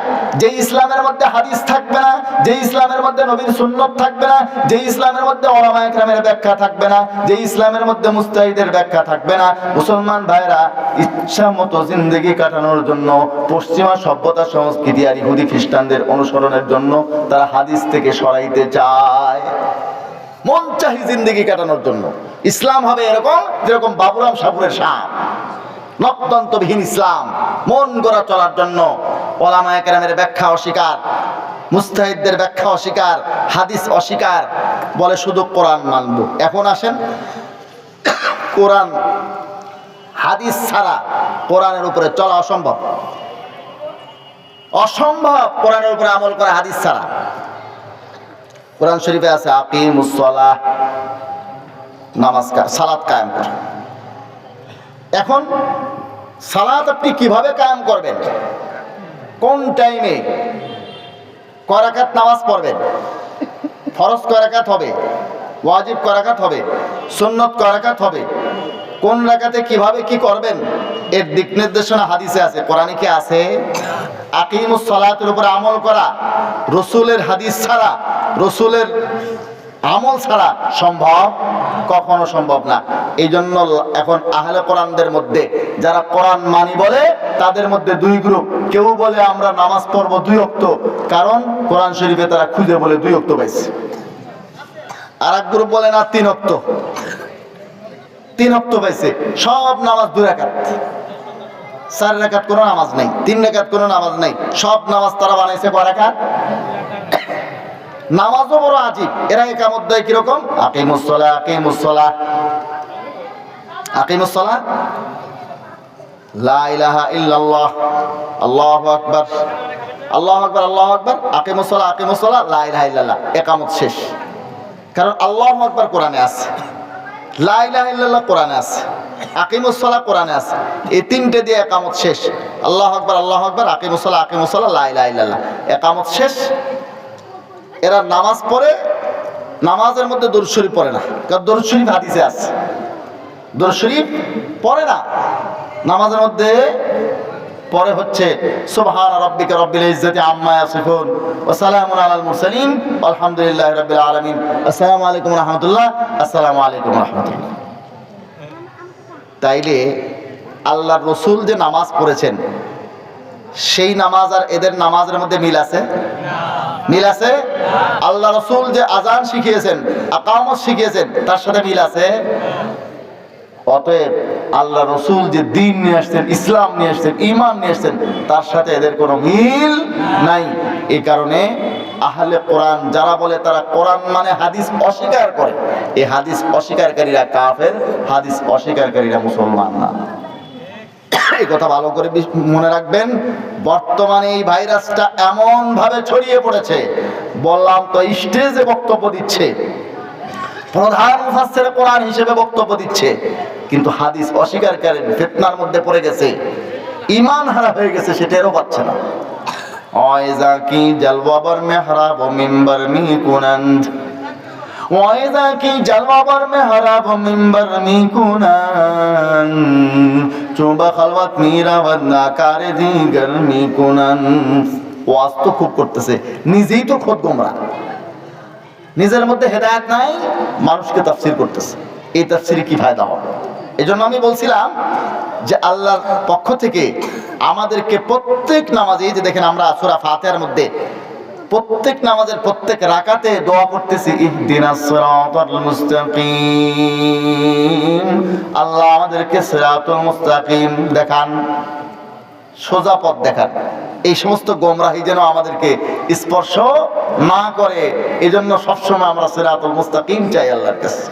যে ইসলামের মধ্যে হাদিস থাকবে না, যে ইসলামের মধ্যে নবীর সুন্নত থাকবে না, যে ইসলামের মধ্যে উলামায়ে কেরামের ব্যাখ্যা থাকবে না, যে ইসলামের মধ্যে মুস্তাহিদের ব্যাখ্যা থাকবে না। মুসলমান ভাইরা ইচ্ছা মতো জিন্দেগি কাটানোর জন্য পশ্চিমা সভ্যতা সংস্কৃতি আর ইহুদি খ্রিস্টানদের অনুসরণের জন্য তারা হাদিস থেকে সরাইতে চায়, মন চাহি জিন্দেগি কাটানোর জন্য। ইসলাম হবে এরকম যেরকম বাবুরাম সাপুরের সাপ, নবদন্তবিহীন ইসলাম, মন গড়া চলার জন্য উলামায়ে কেরামের ব্যাখ্যা অস্বীকার, মুস্তাহিদদের ব্যাখ্যা অস্বীকার, হাদিস অস্বীকার, বলে শুধু কোরআন মানব। এখন আসেন, কোরআন হাদিস ছাড়া কোরআনের উপরে চলা অসম্ভব, অসম্ভব কোরআনের উপরে আমল করা হাদিস ছাড়া। কোরআন শরীফে আছে আকিমুস সালাহ, নামাজ সালাত কায়েম কর। এখন সালাত আপনি কিভাবে কায়েম করবেন, কোন টাইমে কয় রাকাত নামাজ পড়বেন, ফরজ কয় রাকাত হবে, ওয়াজিব কয় রাকাত হবে, সুন্নত কয় রাকাত হবে, কোন রাকাতে কিভাবে কি করবেন, এর দিক নির্দেশনা হাদিসে আছে, কোরআনে কি আছে? আকিমুস সালাতের উপরে আমল করা রসুলের হাদিস ছাড়া, রসুলের আমল ছাড়া সম্ভব, কখনো সম্ভব না। এই জন্য এখন আহলে কোরআনদের মধ্যে যারা কোরআন মানি বলে, তাদের মধ্যে দুই গ্রুপ। কেউ বলে আমরা নামাজ পড়বো 2 ওয়াক্ত, কারণ কোরআন শরীফে তারা খুঁজে বলে 2 ওয়াক্ত পাইছে। আর এক গ্রুপ বলে না 3 ওয়াক্ত, 3 ওয়াক্ত পাইছে, সব নামাজ 2 রাকাত, 4 রাকাত কোনো নামাজ নেই, 3 রাকাত কোনো নামাজ নেই, সব নামাজ তারা বানাইছে কয় রাকাত। নামাজও বড় আজীব, এরা ইকামত দেয় কিরকম? আকিমুস সালাহ, আকিমুস সালাহ, আকিমুস সালাহ, লা ইলাহা ইল্লাল্লাহ, আল্লাহু আকবার, আল্লাহু আকবার, আল্লাহু আকবার, আকিমুস সালাহ, আকিমুস সালাহ, লা ইলাহা ইল্লাল্লাহ, ইকামত শেষ। কারণ আল্লাহু আকবার কোরআনে আছে, লা ইলাহা ইল্লাল্লাহ কোরআনে আছে, আকিমুস সালাহ কোরআনে আছে, এই তিনটে দিয়ে ইকামত শেষ। আল্লাহু আকবার, আল্লাহু আকবার, আকিমুস সালাহ, আকিমুস সালাহ, লা ইলাহা ইল্লাল্লাহ, ইকামত শেষ। এরা নামাজ পড়ে, নামাজের মধ্যে দরুদ শরীফ পড়ে না, কারণ দরুদ শরীফ হাদিসে আছে, দরুদ শরীফ পড়ে না। নামাজের মধ্যে পরে হচ্ছে সুবহান রাব্বিকা রব্বিল ইজ্জাতি আম্মা ইয়াসিফুন ওয়া সালামুন আলাল মুরসালিন আলহামদুলিল্লাহি রাব্বিল আলামিন। আসসালামু আলাইকুম ওয়া রাহমাতুল্লাহ, আসসালামু আলাইকুম ওয়া রাহমাতুল্লাহ। তাইলে আল্লাহর রাসূল যে নামাজ পড়েছেন, সেই নামাজ আর এদের নামাজের মধ্যে মিল আছে? মিল আছে? আল্লাহ রাসূল যে আযান শিখিয়েছেন, ইকামত শিখিয়েছেন, তার সাথে মিল আছে? অতএব আল্লাহ রাসূল যে দ্বীন নিয়ে আসছেন, ইসলাম নিয়ে আসছেন, ঈমান নিয়ে আসছেন, তার সাথে এদের কোনো মিল নাই। এই কারণে আহলে কোরআন যারা বলে তারা কোরআন মানে হাদিস অস্বীকার করে, এই হাদিস অস্বীকারীরা কাফের, হাদিস অস্বীকারীরা মুসলমান না। এই কথা ভালো করে মনে রাখবেন। বর্তমানে এই ভাইরাসটা এমন ভাবে ছড়িয়ে পড়েছে, বললাম তো স্টেজে বক্তব্য দিচ্ছে, প্রধান মুফাসসির কোরআন হিসেবে বক্তব্য দিচ্ছে, কিন্তু হাদিস অস্বীকারীর ফিতনার মধ্যে পড়ে গেছে, ঈমান হারা হয়ে গেছে, সেটারও পাচ্ছে না। ওয়াইজা কি জলওয়াবর মেহরাব ও মিম্বার মি কুনন্দ, ওয়াইজা কি জলওয়াবর মেহরাব ও মিম্বার মি কুনন্দ, চুবা খালওয়াত মিরাওয়াত না কারে দিগর মি কুনন্দ। ওয়াজ তো খুব করতেছে, নিজেই তো খোদ গোমরা, নিজের মধ্যে হেদায়েত নাই, মানুষকে তাফসীর করতেছে। এই তাফসীরে কি ফায়দা হবে? এজন্য আমি বলছিলাম যে আল্লাহর পক্ষ থেকে আমাদেরকে প্রত্যেক নামাজে, এই যে দেখেন আমরা সূরা ফাতিহার মধ্যে প্রত্যেক নামাজের প্রত্যেক রাকাতে দোয়া করতেছি, ইহদিনাস সিরাতাল মুস্তাকিম, আল্লাহ আমাদেরকে সিরাতুল মুস্তাকিম দেখান, সোজা পথ দেখান, এই সমস্ত গোমরাহি যেন আমাদেরকে স্পর্শ না করে। এজন্য সবসময় আমরা সিরাতুল মুস্তাকিম চাই আল্লাহর কাছে।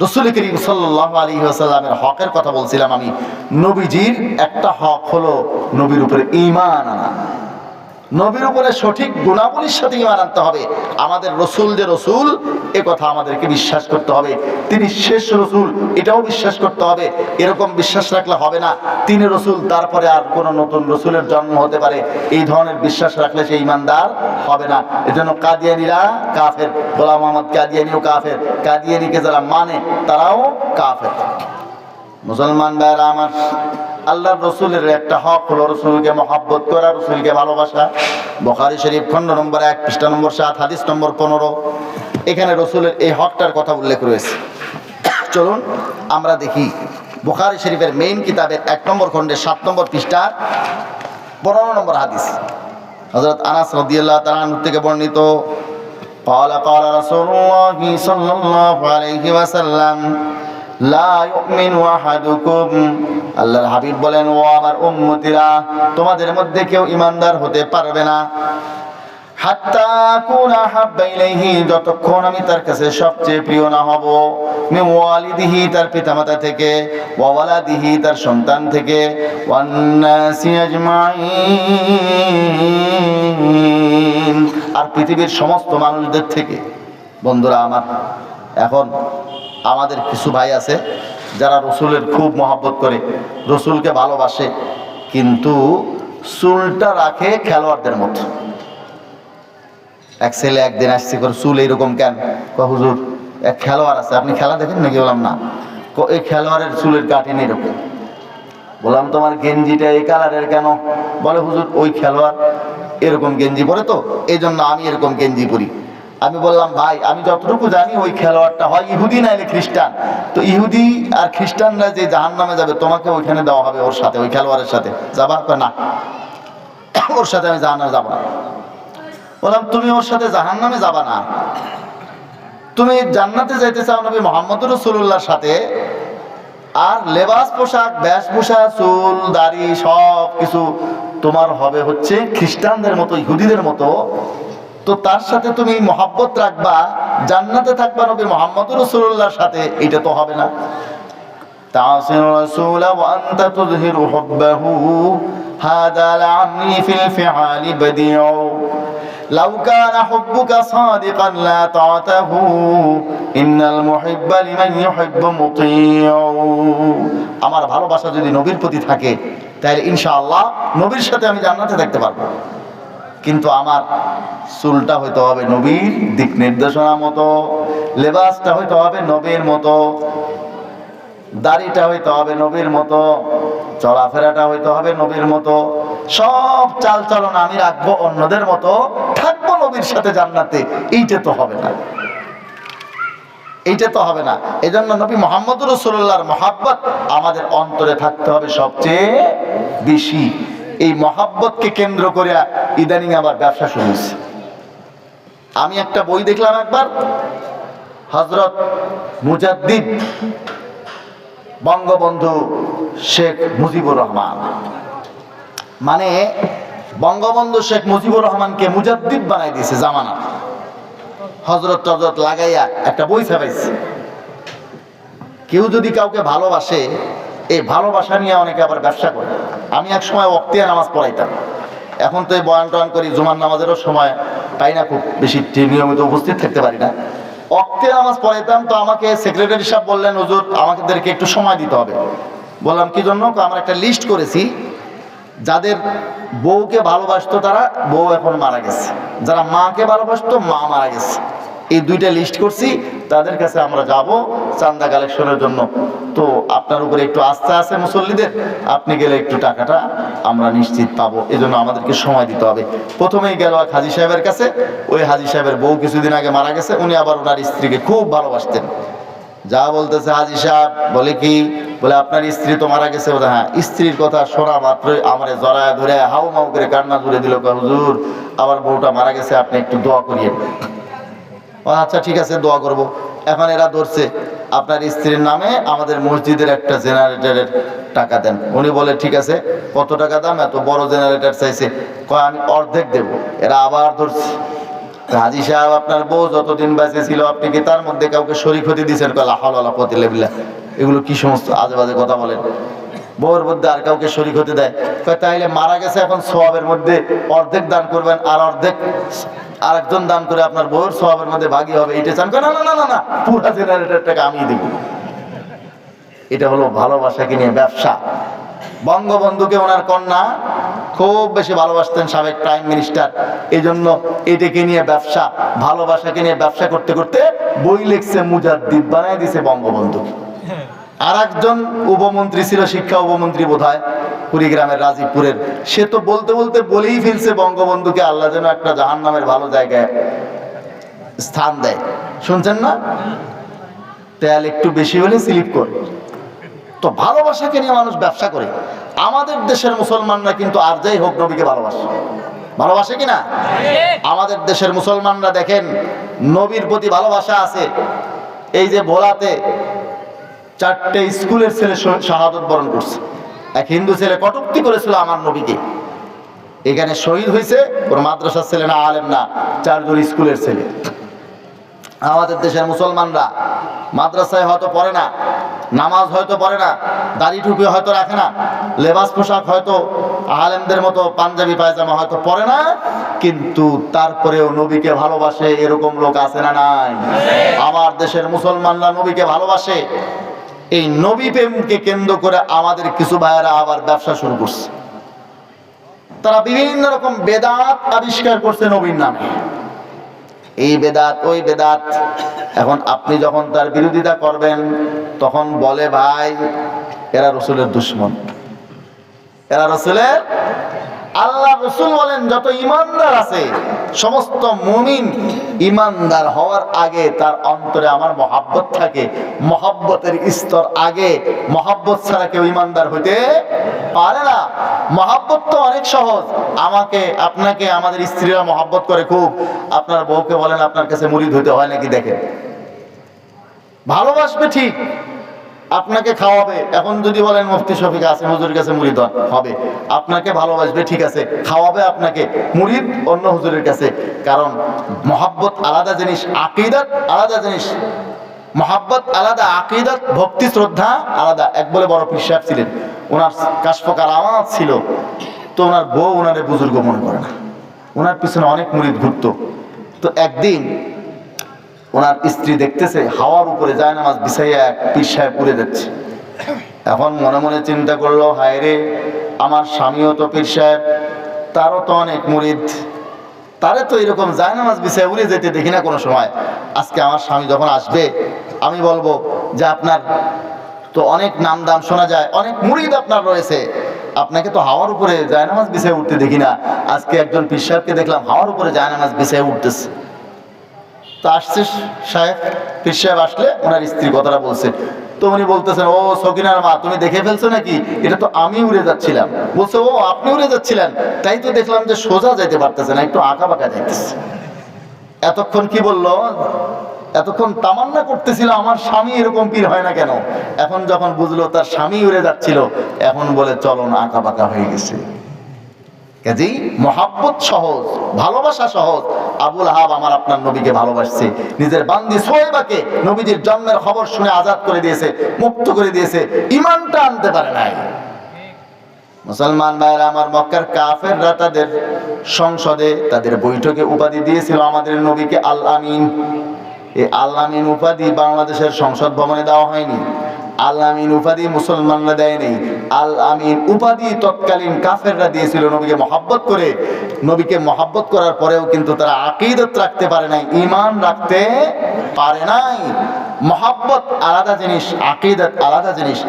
রাসূল করিম সাল্লাল্লাহু আলাইহি ওয়াসাল্লামের হকের কথা বলছিলাম আমি। নবীজির একটা হক হলো নবীর উপরে ঈমান আনা, নবীর উপরে সঠিক গুণাবলীর সাথে ঈমান আনতে হবে। আমাদের রাসূল যে রাসূল, এ কথা আমাদেরকে বিশ্বাস করতে হবে। তিনি শেষ রাসূল, এটাও বিশ্বাস করতে হবে। এরকম বিশ্বাস রাখলে হবে না তিনি রাসূল, তারপরে আর কোন নতুন রাসূলের জন্ম হতে পারে, এই ধরনের বিশ্বাস রাখলে সে ঈমানদার হবে না। এজন্য কাদিয়ানীরা কাফের, গোলাম মোহাম্মদ কাদিয়ানীও কাফের, কাদিয়ানীকে যারা মানে তারাও কাফের। মুসলমান ভাইরা আমার, আল্লাহর রাসূলের একটা হক হলো রাসূলকে মহব্বত করা, রাসূলকে ভালোবাসা। বুখারী শরীফ খণ্ড নম্বর 1 পৃষ্ঠা নম্বর 7 হাদিস নম্বর 15, এখানে রাসূলের এই হকটার কথা উল্লেখ রয়েছে। চলুন আমরা দেখি বুখারী শরীফের মেইন কিতাবের 1 নম্বর খণ্ডের 7 নম্বর পৃষ্ঠার 15 নম্বর হাদিস। হযরত আনাস রাদিয়াল্লাহু তাআলা আনহু থেকে বর্ণিত, ক্বালা ক্বালা রাসূলুল্লাহি সাল্লাল্লাহু আলাইহি ওয়াসাল্লাম, লা ইউমিনু আহাদুকুম, আল্লাহর হাবিব বলেন, ও আমার উম্মতিরা, তোমাদের মধ্যে কেউ ঈমানদার হতে পারবে না, হাত্তা কুনা হাব্বা ইলাইহি, যতক্ষণ আমি তার কাছে সবচেয়ে প্রিয় না হব, মিন ওয়ালিদিহি, তার পিতামাতা থেকে, ওয়া ওয়ালাদিহি, তার সন্তান থেকে, ওয়ান নাসি আজমাইন, আর পৃথিবীর সমস্ত মানুষদের থেকে। বন্ধুরা আমার, এখন আমাদের কিছু ভাই আছে যারা রসুলের খুব মহব্বত করে, রসুলকে ভালোবাসে, কিন্তু চুলটা রাখে খেলোয়াড়দের মতো। এক ছেলে একদিন আসছে, করে চুল এইরকম কেন? হুজুর এক খেলোয়াড় আছে, আপনি খেলা দেখেন নাকি? বললাম না। এই খেলোয়াড়ের চুলের কাটিং এরকম। বললাম তোমার গেঞ্জিটা এই কালারের কেন? বলে হুজুর ওই খেলোয়াড় এরকম গেঞ্জি পরে, তো এই জন্য আমি এরকম গেঞ্জি পরি। আমি বললাম ভাই, আমি যতটুকু জানি ওই খেলোয়াড়টা হয় ইহুদি নাইলে খ্রিস্টান, তো ইহুদি আর খ্রিস্টানরা যে জাহান্নামে যাবে, তোমাকে ওইখানে দেওয়া হবে ওর সাথে, ওই খেলোয়াড়ের সাথে যাবা? না, ওর সাথে আমি জাহান্নামে যাবো না। বললাম তুমি ওর সাথে জাহান্নামে যাবা না, তুমি জান্নাতে যাইতে চাও নবী মুহাম্মদ রাসূলুল্লাহর সাথে, আর লেবাস, পোশাক, বেশভূষা, চুল দাড়ি সব কিছু তোমার হবে হচ্ছে খ্রিস্টানদের মতো, ইহুদিদের মতো, তো তার সাথে তুমি মহব্বত রাখবা, জান্নাতে থাকবা নবী মুহাম্মদ রাসূলুল্লাহর সাথে, এটা তো হবে না। তাসির রাসূল ওয়া আনতা তুযহিরু হুব্বাহু, হাদা লা'আমনি ফিল ফিআলি বাদিউ, লাউ কানা হুব্বুকা সাদিকান লা তা'তাহু, ইন্নাল মুহিব্বা লিমান ইউহিব্বু মুতিউ। আমার ভালোবাসা যদি নবীর প্রতি থাকে, তাহলে ইনশাআল্লাহ নবীর সাথে আমি জান্নাতে থাকতে পারবো। কিন্তু আমার চুলটা হইতে হবে নবীর দিক নির্দেশনা মতো, লেবাসটা হইতে হবে নবীর মতো, দাড়িটা হইতে হবে নবীর মতো, চলাফেরাটা হইতে হবে নবীর মতো, সব চালচলন আমি রাখবো অন্যদের মতো, থাকবো নবীর সাথে জান্নাতে। এইটা তো হবে না, এইটা তো হবে না। এজন্য নবী মুহাম্মদ রাসূলুল্লাহর মহব্বত আমাদের অন্তরে থাকতে হবে সবচেয়ে বেশি। এই মহব্বতকে কেন্দ্র করে ইদানিং আবার ব্যবসা শুরু হয়েছে। আমি একটা বই দেখলাম একবার, হযরত মুজাদ্দিদ বঙ্গবন্ধু শেখ মুজিবুর রহমান, মানে বঙ্গবন্ধু শেখ মুজিবুর রহমানকে মুজাদ্দিদ বানাই দিয়েছে জামানা, হযরত লাগাইয়া একটা বই ছাপাইছে। কেউ যদি কাউকে ভালোবাসে, এই ভালোবাসা নিয়ে অনেকে আবার ব্যবসা করে। আমি এক সময় ওয়াক্তিয়া নামাজ পড়াইতাম, এখন তো এই বয়ান টয়ান করি, জুমার নামাজেরও সময় পাই না, খুব বেশি নিয়মিত উপস্থিত থাকতে পারি না। ওয়াক্তিয়া নামাজ পড়াইতাম, তো আমাকে সেক্রেটারি সাহেব বললেন, হুজুর আমাদেরকে একটু সময় দিতে হবে। বললাম কি জন্য? আমরা একটা লিস্ট করেছি, যাদের বউকে ভালোবাসতো তারা বউ এখন মারা গেছে, যারা মাকে ভালোবাসতো মা মারা গেছে, এই দুইটা লিস্ট করছি। তাদের কাছে আমরা যাব চাঁদা কালেকশনের জন্য। তো আপনার উপরে একটু আস্থা আছে মুসল্লিদের, আপনি গেলে একটু টাকাটা আমরা নিশ্চিত পাবো, এই জন্য আমাদেরকে সময় দিতে হবে। প্রথমেই গেল এক হাজী সাহেবের কাছে। ওই হাজী সাহেবের বউ কিছুদিন আগে মারা গেছে, উনি আবার ওনার স্ত্রীকে খুব ভালোবাসতেন। যা বলতেছে হাজী সাহেব, বলে কি? বলে আপনার স্ত্রী তো মারা গেছে। বলে হ্যাঁ। স্ত্রীর কথা শোনা মাত্রই আমারে জড়ায় ধরে হাউ মাউ করে কান্না জুড়ে দিল, হুজুর আমার বউটা মারা গেছে, আপনি একটু দোয়া করিয়েন। আচ্ছা ঠিক আছে, দোয়া করব। এখন এরা ধরছে আপনার স্ত্রীর নামে আমাদের মসজিদের একটা জেনারেটরের টাকা দেন। উনি বলে ঠিক আছে, কত টাকা দাম? এত বড় জেনারেটর চাইছে, কয় আমি অর্ধেক দেব। এরা আবার ধরছে, হাজী সাহেব আপনার বউ যতদিন বেঁচে ছিল আপনি কি তার মধ্যে কাউকে শরীক হতে দিয়েছেন? লা হাওলা ওয়ালা কুওয়াতা ইল্লা বিল্লাহ। এগুলো কি সমস্ত আজে বাজে কথা বলেন? বউর মধ্যে আর কাউকে শরীক হতে দেয়? তাইলে মারা গেছে, এখন সওয়াবের মধ্যে অর্ধেক দান করবেন আর অর্ধেক আরেকজন দান করে আপনার বউর সওয়াবের মধ্যে ভাগী হবে, এটা চান? না না না না, পুরা জেনারেটর টাকা আমি দিব। এটা হলো ভালোবাসাকে নিয়ে ব্যবসা। বঙ্গবন্ধুকে ওনার কন্যা খুব বেশি ভালোবাসতেন, সাবেক প্রাইম মিনিস্টার। এই জন্য এটাকে নিয়ে ব্যবসা, ভালোবাসাকে নিয়ে ব্যবসা করতে করতে বই লিখছে, মুজাদ্দিদ বানায় দিছে বঙ্গবন্ধুকে। আর একজন উপমন্ত্রী ছিল, শিক্ষা উপমন্ত্রী বোধহয় কুড়িগ্রামের রাজীবপুরের, সে তো বলতে বলতে বলেই ফেলছে বঙ্গবন্ধুকে আল্লাহ যেন একটা জাহান্নামের ভালো জায়গায় স্থান দেয়। শুনছেন না? তেল একটু বেশি হলে স্লিপ করে। তো ভালোবাসাকে নিয়ে মানুষ ব্যবসা করে। আমাদের দেশের মুসলমানরা কিন্তু আর যাই হোক নবীকে ভালোবাসে, ভালোবাসে কিনা? আমাদের দেশের মুসলমানরা দেখেন নবীর প্রতি ভালোবাসা আছে। এই যে ভোলাতে 4টে স্কুলের ছেলে শাহাদত বরণ করছে। এক হিন্দু ছেলে কটূক্তি করেছিল আমার নবীকে, এখানে শহীদ হয়েছে। ওর মাদ্রাসার ছেলে না, আলেম না, 4জন স্কুলের ছেলে। আমাদের দেশের মুসলমানরা মাদ্রাসায় হয়তো পড়ে না, নামাজ হয়তো পড়ে না, দাড়ি টুপি হয়তো রাখে না, লেবাস পোশাক হয়তো আলেমদের মতো পাঞ্জাবি পায়জামা হয়তো পরে না, কিন্তু তারপরেও নবীকে ভালোবাসে। এরকম লোক আছে না নাই? আমার দেশের মুসলমানরা নবীকে ভালোবাসে। এই নবী প্রেমকে কেন্দ্র করে আমাদের কিছু ভাইয়েরা আবার ব্যবসা শুরু করছে। তারা বিভিন্ন রকম বেদাত আবিষ্কার করছে নবীর নামে, এই বেদাত ওই বেদাত। এখন আপনি যখন তার বিরোধিতা করবেন তখন বলে ভাই এরা রসুলের দুশমন, এরা রসুলের। আল্লাহ রসুল বলেন যত ইমানদার আছে সমস্ত মুমিন ইমানদার হওয়ার আগে তার অন্তরে আমার মহাব্বত থাকে। মহাব্বতের স্তর আগে, মহাব্বত ছাড়া কেউ ইমানদার হইতে পারে না। মহাব্বত তো অনেক সহজ। আমাকে আপনাকে আমাদের স্ত্রীরা মহাব্বত করে খুব, আপনার বউকে বলেন আপনার কাছে মুরিদ হইতে হয় নাকি? দেখেন, ভালোবাসবে ঠিক, আপনাকে খাওয়াবে। এখন যদি বলেন মুফতি শফিক আসিম হুজুরের কাছে মুরিদ হবে, আপনাকে ভালোবাসবে ঠিক আছে, খাওয়াবে আপনাকে, মুরিদ অন্য হুজুরের কাছে। কারণ মহাব্বত আলাদা জিনিস, আকীদাত আলাদা জিনিস। মহাব্বত আলাদা, আকীদাত ভক্তি শ্রদ্ধা আলাদা। এক বলে বড় পীর সাহেব ছিলেন, ওনার কাশফ কারামাত ছিল, তো ওনার বউ ওনারে বুজুর্গ মনে করে না, ওনার পিছনে অনেক মুরিদ ঘুরতো। তো একদিন ওনার স্ত্রী দেখতেছে হাওয়ার উপরে জায়নামাজ বিছাইয়া এক পীর সাহেব উড়ে যাচ্ছে। এখন মনে মনে চিন্তা করলো, হায় রে, আমার স্বামীও তো পীর সাহেব, তারও তো অনেক মুরিদ, তারে তো এরকম জায়নামাজ বিছাইয়া উড়ে যেতে দেখি না কোনো সময়। আজকে আমার স্বামী যখন আসবে আমি বলবো যে আপনার তো অনেক নাম দাম শোনা যায়, অনেক মুরিদ আপনার রয়েছে, আপনাকে তো হাওয়ার উপরে জায়নামাজ বিছাইয়া উঠতে দেখি না। আজকে একজন পীর সাহেবকে দেখলাম হাওয়ার উপরে জায়নামাজ বিছাইয়া উঠতেছে। তো আসছে সাহেব, পীর সাহেব আসলে ওনার স্ত্রী কথাটা বলছে। তো উনি বলতেছেন, ও সকিনার মা, তুমি দেখে ফেলছো নাকি? এটা তো আমি উড়ে যাচ্ছিলাম। বলছে, ও আপনি উড়ে যাচ্ছিলেন? তাই তো দেখলাম যে সোজা যাইতে পারতেছে না, একটু আঁকা বাঁকা যাইতেছে। এতক্ষণ কি বললো? এতক্ষণ তামান্না করতেছিল আমার স্বামী এরকম পীর হয় না কেন। এখন যখন বুঝলো তার স্বামী উড়ে যাচ্ছিল, এখন বলে চলন আঁকা বাঁকা হয়ে গেছে। কাজেই মহাব্বত সহজ, ভালোবাসা সহজ। আবুল আহাব আমার আপনার নবীকে ভালোবাসছে, নিজের বান্দি সোহেবাকে নবীজির জন্মের খবর শুনে আজাদ করে দিয়েছে, মুক্ত করে দিয়েছে, ঈমানটা আনতে পারে নাই। মুসলমান ভাইরা আমার, মক্কার কাফেররা তাদের সংসদে তাদের বৈঠকে উপাধি দিয়েছিল আমাদের নবীকে আল আমিন। এই আল আমিন উপাধি বাংলাদেশের সংসদ ভবনে দেওয়া হয়নি। আল আমিন উপাধি মুসলমানরা দেয়নি। আল আমিন উপাধি তৎকালীন কাফেররা দিয়েছিল নবীকে মহব্বত করে। নবীকে মহব্বত করার পরেও কিন্তু তারা আকীদত রাখতে পারে নাই, ঈমান রাখতে পারে নাই। মহব্বত আলাদা জিনিস, আকীদত আলাদা জিনিস।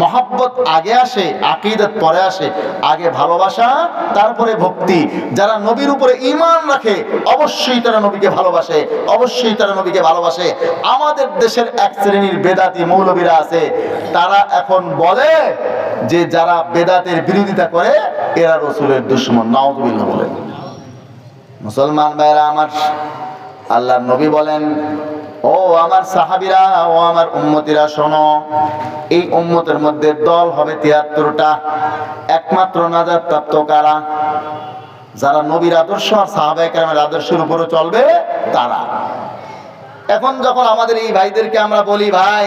মহব্বত আগে আসে, আকীদত পরে আসে। আগে ভালোবাসা, তারপরে ভক্তি। যারা নবীর উপরে ঈমান রাখে অবশ্যই তারা নবীকে ভালোবাসে, অবশ্যই তারা নবীকে ভালোবাসে। আমাদের দেশের এক শ্রেণীর বেদাতি মৌলবীরা আছে, তারা এখন বলে যে যারা বেদাতের বিরোধিতা করে এরা রাসূলের দুশমন। নাউযুবিল্লাহ বলেন। মুসলমান ভাইরা আমার, আল্লাহর নবী বলেন, ও আমার সাহাবীরা, ও আমার উম্মতিরা শোনো, এই উম্মতের মধ্যে দল হবে ৭৩টা। একমাত্র নাজাত প্রাপ্ত কারা? যারা নবীর আদর্শ আর সাহাবায়ে কেরামের আদর্শের উপরে চলবে তারা। এখন যখন আমাদের এই ভাইদেরকে আমরা বলি, ভাই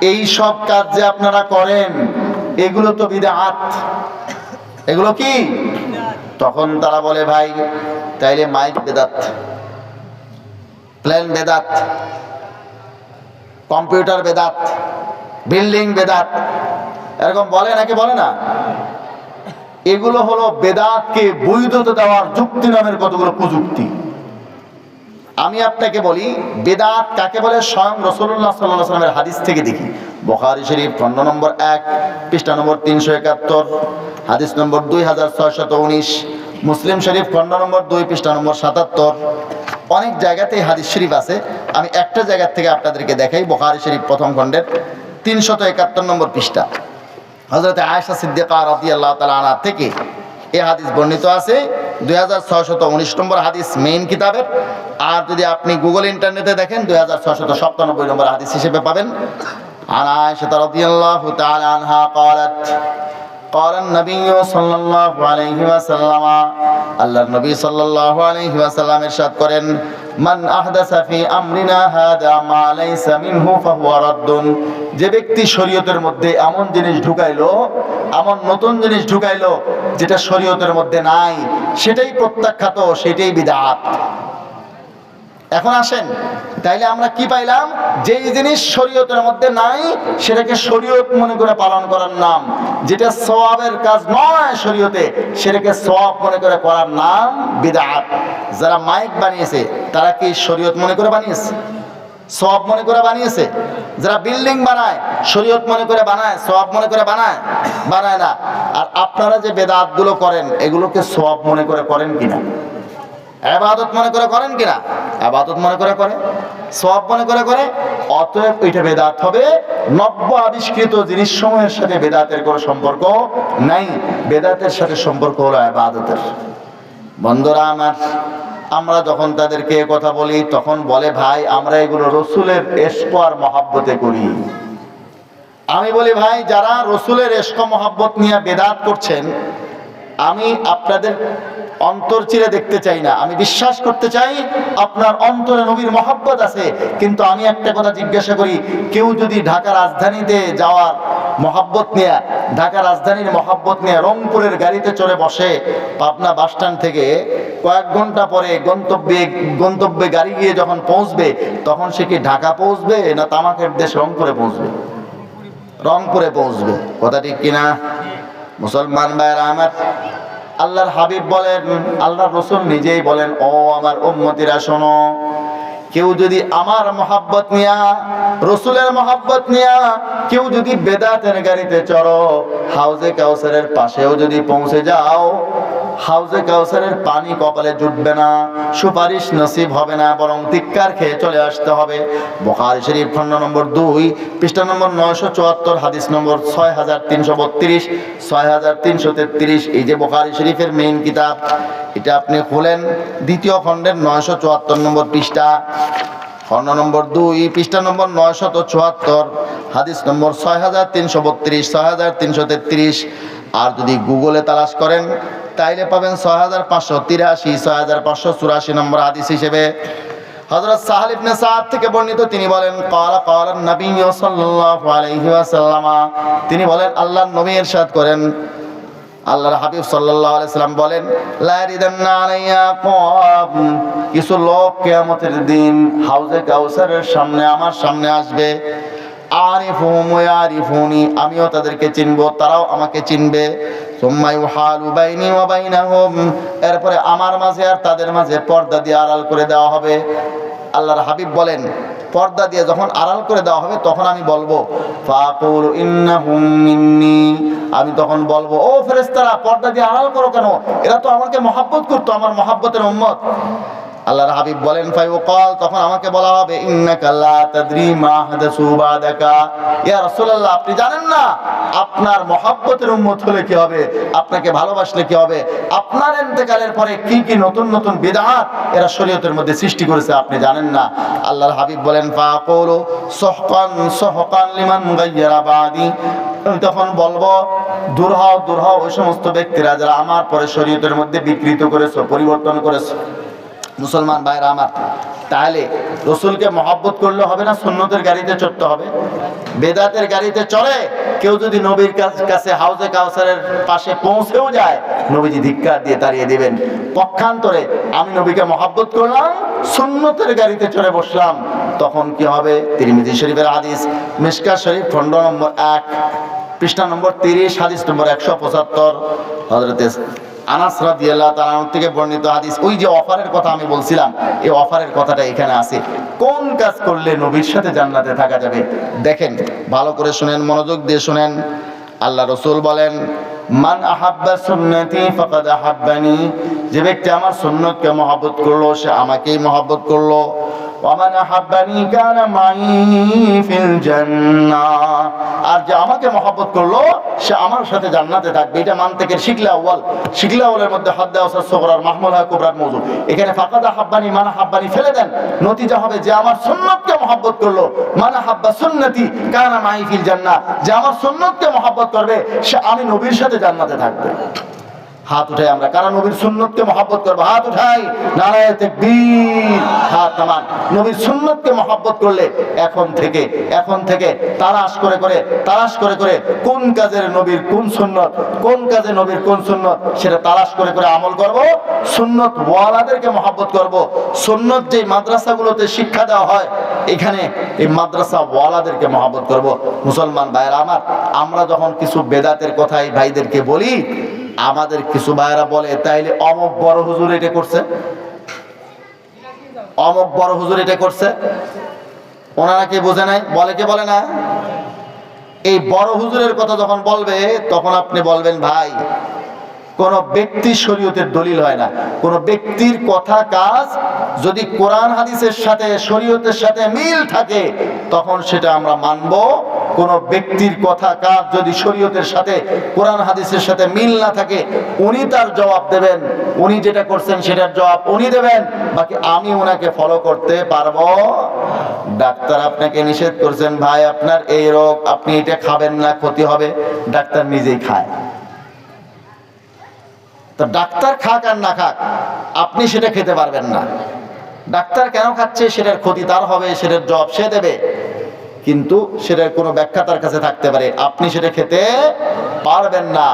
এই সব কাজ যে আপনারা করেন এগুলো তো বিদআত, এগুলো কি? তখন তারা বলে, ভাই তাইলে মাইক বেদাত, প্লেন বেদাত, কম্পিউটার বেদাত, বিল্ডিং বেদাত, এরকম বলে নাকি বলে না? এগুলো হলো বেদাতকে বৈধতা দেওয়ার যুক্তি নামের কতগুলো কুযুক্তি। আমি আপনাকে বলি বেদাত কাকে বলে, স্বয়ং রাসূলুল্লাহ সাল্লাল্লাহু আলাইহি ওয়াসাল্লামের হাদিস থেকে দেখি। বুখারী শরীফ খণ্ড নম্বর 1 পৃষ্ঠা নম্বর 371, হাদিস নম্বর 2619, মুসলিম শরীফ খণ্ড নম্বর 2 পৃষ্ঠা নম্বর 77। অনেক জায়গাতেই হাদিস শরীফ আছে, আমি একটা জায়গা থেকে আপনাদেরকে দেখাই। বুখারী শরীফ প্রথম খণ্ডের 371 নম্বর পৃষ্ঠা, হযরত আয়েশা সিদ্দিকা রাদিয়াল্লাহু তাআলা আনহা থেকে এই হাদিস বর্ণিত আছে। 2619 নম্বর হাদিস মেইন কিতাবের। আর যদি আপনি গুগল ইন্টারনেটে দেখেন 2697 নম্বর হাদিস হিসেবে পাবেন। আন আয়েশা রাদিয়াল্লাহু তাআলা আনহা قالت قال النبي صلى الله عليه وسلم, আল্লাহর নবী সাল্লাল্লাহু আলাইহি ওয়াসাল্লাম ইরশাদ করেন, মান আহদাসা ফি আমরিনা হাদা মা লাইসা মিনহু ফাহুয়া রাদ্দুন। যে ব্যক্তি শরীয়তের মধ্যে এমন জিনিস ঢুকাইলো, এমন নতুন জিনিস ঢুকাইলো যেটা শরীয়তের মধ্যে নাই, সেটাই প্রত্যাখ্যাত, সেটাই বিদআত। এখন আসেন, তাইলে আমরা কি পাইলাম? যেই জিনিস শরীয়তের মধ্যে নাই সেটাকে শরীয়ত মনে করে পালন করার নাম, যেটা সওয়াবের কাজ নয় শরীয়তে, সেটাকে সওয়াব মনে করে করার নাম বিদআত। যারা মাইক বানিয়েছে তারা কি শরীয়ত মনে করে বানিয়েছে? সওয়াব মনে করে বানিয়েছে? যারা বিল্ডিং বানায় শরীয়ত মনে করে বানায়, সওয়াব মনে করে বানায়? বানায় না। আর আপনারা যে বেদাতগুলো করেন এগুলোকে সওয়াব মনে করে করেন কিনা? ইবাদত মনে করে করেন কিনা? ইবাদত মনে করে করে, সওয়াব মনে করে করে। অতএব এটা বেদাত হবে। নব্য আবিষ্কৃত জিনিসসমূহের সাথে বেদাতের কোনো সম্পর্ক নাই। বেদাতের সাথে সম্পর্ক হলো ইবাদতের। বন্ধুরা আমার, আমরা যখন তাদেরকে কথা বলি তখন বলে, ভাই আমরা এগুলো রাসূলের ইশক আর মহব্বতে করি। আমি বলি, ভাই যারা রাসূলের ইশক মহব্বত নিয়ে বেদাত করছেন, আমি আপনাদের অন্তর চিরে দেখতে চাই না। আমি বিশ্বাস করতে চাই আপনার অন্তরে নবীর মহব্বত আছে, কিন্তু আমি একটা কথা জিজ্ঞাসা করি, কেউ যদি ঢাকা রাজধানীতে যাওয়ার মহব্বত নিয়ে, ঢাকা রাজধানীর মহব্বত নিয়ে রংপুরের গাড়িতে চড়ে বসে, পাবনা বাস স্ট্যান্ড থেকে কয়েক ঘন্টা পরে গন্তব্যে গাড়ি গিয়ে যখন পৌঁছবে, তখন সে কি ঢাকা পৌঁছবে না তামাকের দেশ রংপুরে পৌঁছবে? রংপুরে পৌঁছবে। কথা ঠিক কিনা? মুসলমান ভাইরা আমার, আল্লাহর হাবিব বলেন, আল্লাহর রাসূল নিজেই বলেন, ও আমার উম্মতিরা শোনো, কেউ যদি আমার মহব্বত নিয়া, রাসূলের মহব্বত নিয়া কেউ যদি বেদাতের গাড়িতে চড়ো, হাউজে কাউসারের পাশেও যদি পৌঁছে যাও, হাউজে কাউসারের পানি কপালে জুটবে না, সুপারিশ নসিব হবে না, বরং ধিক্কার খেয়ে চলে আসতে হবে। বুখারী শরীফ খণ্ড নম্বর 2 পৃষ্ঠা নম্বর 974, হাদিস নম্বর 6332, 6333। এই যে বুখারী শরীফের মেইন কিতাব, এটা আপনি খুলেন, দ্বিতীয় খণ্ডের 974 নম্বর পৃষ্ঠা, খণ্ড নম্বর 2 পৃষ্ঠা নম্বর 974, হাদিস নম্বর 6332, 6333। আর যদি গুগলে তালাশ করেন তাইলে পাবেন 6583, 6584 নম্বর হাদিস হিসেবে। হযরত সাহল ইবনে সাদ থেকে বর্ণিত, তিনি বলেন ক্বালা ক্বালা নবী সাল্লাল্লাহু আলাইহি ওয়াসাল্লাম, তিনি বলেন আল্লাহর নবী ইরশাদ করেন, আল্লাহর হাবিব সাল্লাল্লাহু আলাইহি সাল্লাম বলেন, লা ইয়ারিদান্না আলাইয়া কওম, কিছু লোক কিয়ামতের দিন হাউজে কাউসারের সামনে আমার সামনে আসবে, আরিফুহুম ওয়া ইয়ারিফুনি, আমিও তাদেরকে চিনব, তারাও আমাকে চিনবে। সুম্মা ইউহালু বাইনি ওয়া বাইনাহুম, এরপরে আমার মাঝে আর তাদের মাঝে পর্দা দিয়ে আড়াল করে দেওয়া হবে। আল্লাহর হাবিব বলেন, পর্দা দিয়ে যখন আড়াল করে দেওয়া হবে তখন আমি বলবো ফাকুলু ইন্নাহুম মিন্নি, আমি তখন বলবো, ও ফেরেশতারা পর্দা দিয়ে আড়াল করো কেন, এরা তো আমাকে মহব্বত করতো, আমার মহব্বতের উম্মত। আল্লাহর হাবিব বলেন ফায়ুকাল, তখন আমাকে বলা হবে ইন্নাকা লা তাদরি মা হাদাসু বাদাকা, ইয়া রাসূলুল্লাহ আপনি জানেন না আপনার মহব্বতের উম্মত হলে কি হবে, আপনাকে ভালোবাসলে কি হবে, আপনার ইন্তেকালের পরে কি কি নতুন নতুন বিদআত এরা শরীয়তের মধ্যে সৃষ্টি করেছে আপনি জানেন না। আল্লাহর হাবিব বলেন ফাকুলু সুহকান সুহকান লিমান গায়্যারা বাদি, আমি তখন বলবো দূর হও দূর হও ওই সমস্ত ব্যক্তিরা যারা আমার পরে শরীয়তের মধ্যে বিকৃত করেছে, পরিবর্তন করেছে। মুসলমান ভাইরা আমার, তাহলে রসুলকে মহব্বত করলে হবে না, সুন্নতের গাড়িতে চড়তে হবে। বেদাতের গাড়িতে চড়ে কেউ যদি নবীর কাছে হাউজে কাউসারের পাশে পৌঁছেও যায়, নবীজি ধিক্কার দিয়ে তাড়িয়ে দিবেন। পক্ষান্তরে আমি নবীকে মহব্বত করলাম, সুন্নতের গাড়িতে চড়ে বসলাম, তখন কি হবে? তিরমিজি শরীফের হাদিস, মিশকাত শরীফ খণ্ড নম্বর 1 পৃষ্ঠা নম্বর 30, হাদিস নম্বর 175, হযরত আনাস রাদিয়াল্লাহু তাআলা থেকে বর্ণিত হাদিস। ওই যে অফারের কথা আমি বলছিলাম, এই অফারের কথাটা এখানে আছে। কোন কাজ করলে নবীর সাথে জান্নাতে থাকা যাবে? দেখেন, ভালো করে শুনেন, মনোযোগ দিয়ে শুনেন। আল্লাহ রাসূল বলেন, মান আহাব্বা সুন্নতি ফাকাদ আহাব্বানি, যে ব্যক্তি আমার সুন্নতকে মহব্বত করলো সে আমাকেই মহব্বত করলো। ওয়ামান আহাব্বানি কানা মাই ফিল জান্নাহ, আর যে আমাকে মহব্বত করলো সে আমার সাথে জান্নাতে থাকবে। এটা মানতিকের শিকলা আউয়াল, শিকলা আউয়ালের মধ্যে হাদ্দা ওয়াসাস সুগরার মাহমুলা কুবরার মওজু। এখানে ফাকাদ আহাব্বানি মান আহাব্বানি ফেলে দেন, নতিজা হবে যে আমার সুন্নতকে মহব্বত করলো, মান আহাব্বা সুন্নতি কানা মাই ফিল জান্নাহ, যে আমার সুন্নতকে মহব্বত করবে সে আমি নবীর সাথে জান্নাতে থাকবে। হাত উঠাই আমরা কারা নবীর সুন্নতকে মহব্বত করবো, হাত উঠাই, নারায়ে তাকবীর, হাত নামান। নবীর সুন্নতকে মহব্বত করলে এখন থেকে তালাশ করে করে কোন কাজের নবীর কোন সুন্নত, কোন কাজে নবীর কোন সুন্নত সেটা তালাশ করে করে আমল করব। সুন্নত ওয়ালাদেরকে মহব্বত করব। সুন্নত যে মাদ্রাসাগুলোতে শিক্ষা দেওয়া হয় এখানে এই মাদ্রাসা ওয়ালাদেরকে মহব্বত করব। মুসলমান ভাইরা আমার, আমরা যখন কিছু বেদাতের কথা এই ভাইদেরকে বলি, আমাদের কিছু ভাইরা বলে তাইলে অমুক বড় হুজুর এটা করছে, অমুক বড় হুজুর এটা করছে। ওনারা কি বোঝে নাই? বলে কি বলে না? এই বড় হুজুরের কথা যখন বলবে তখন আপনি বলবেন, ভাই কোন ব্যক্তির শরীয়তের দলিল হয় না। কোন ব্যক্তির কথা কাজ যদি কোরআন হাদিসের সাথে শরীয়তের সাথে মিল থাকে তখন সেটা আমরা মানব। কোন ব্যক্তির কথা কাজ যদি শরীয়তের সাথে কোরআন হাদিসের সাথে মিল না থাকে উনি তার জবাব দেবেন, উনি যেটা করছেন সেটার জবাব উনি দেবেন, বাকি আমি ওনাকে ফলো করতে পারবো। ডাক্তার আপনাকে নিষেধ করছেন, ভাই আপনার এই রোগ, আপনি এটা খাবেন না, ক্ষতি হবে, ডাক্তার নিজেই খায়। তো ডাক্তার খাক আর না খাক আপনি সেটা খেতে পারবেন না। ডাক্তার কেন খাচ্ছে সেটার ক্ষতি তার হবে, সেটার জবাব সে দেবে, কিন্তু সেটার কোনো ব্যাখ্যা তার কাছে থাকতে পারে, আপনি সেটা খেতে পারবেন না।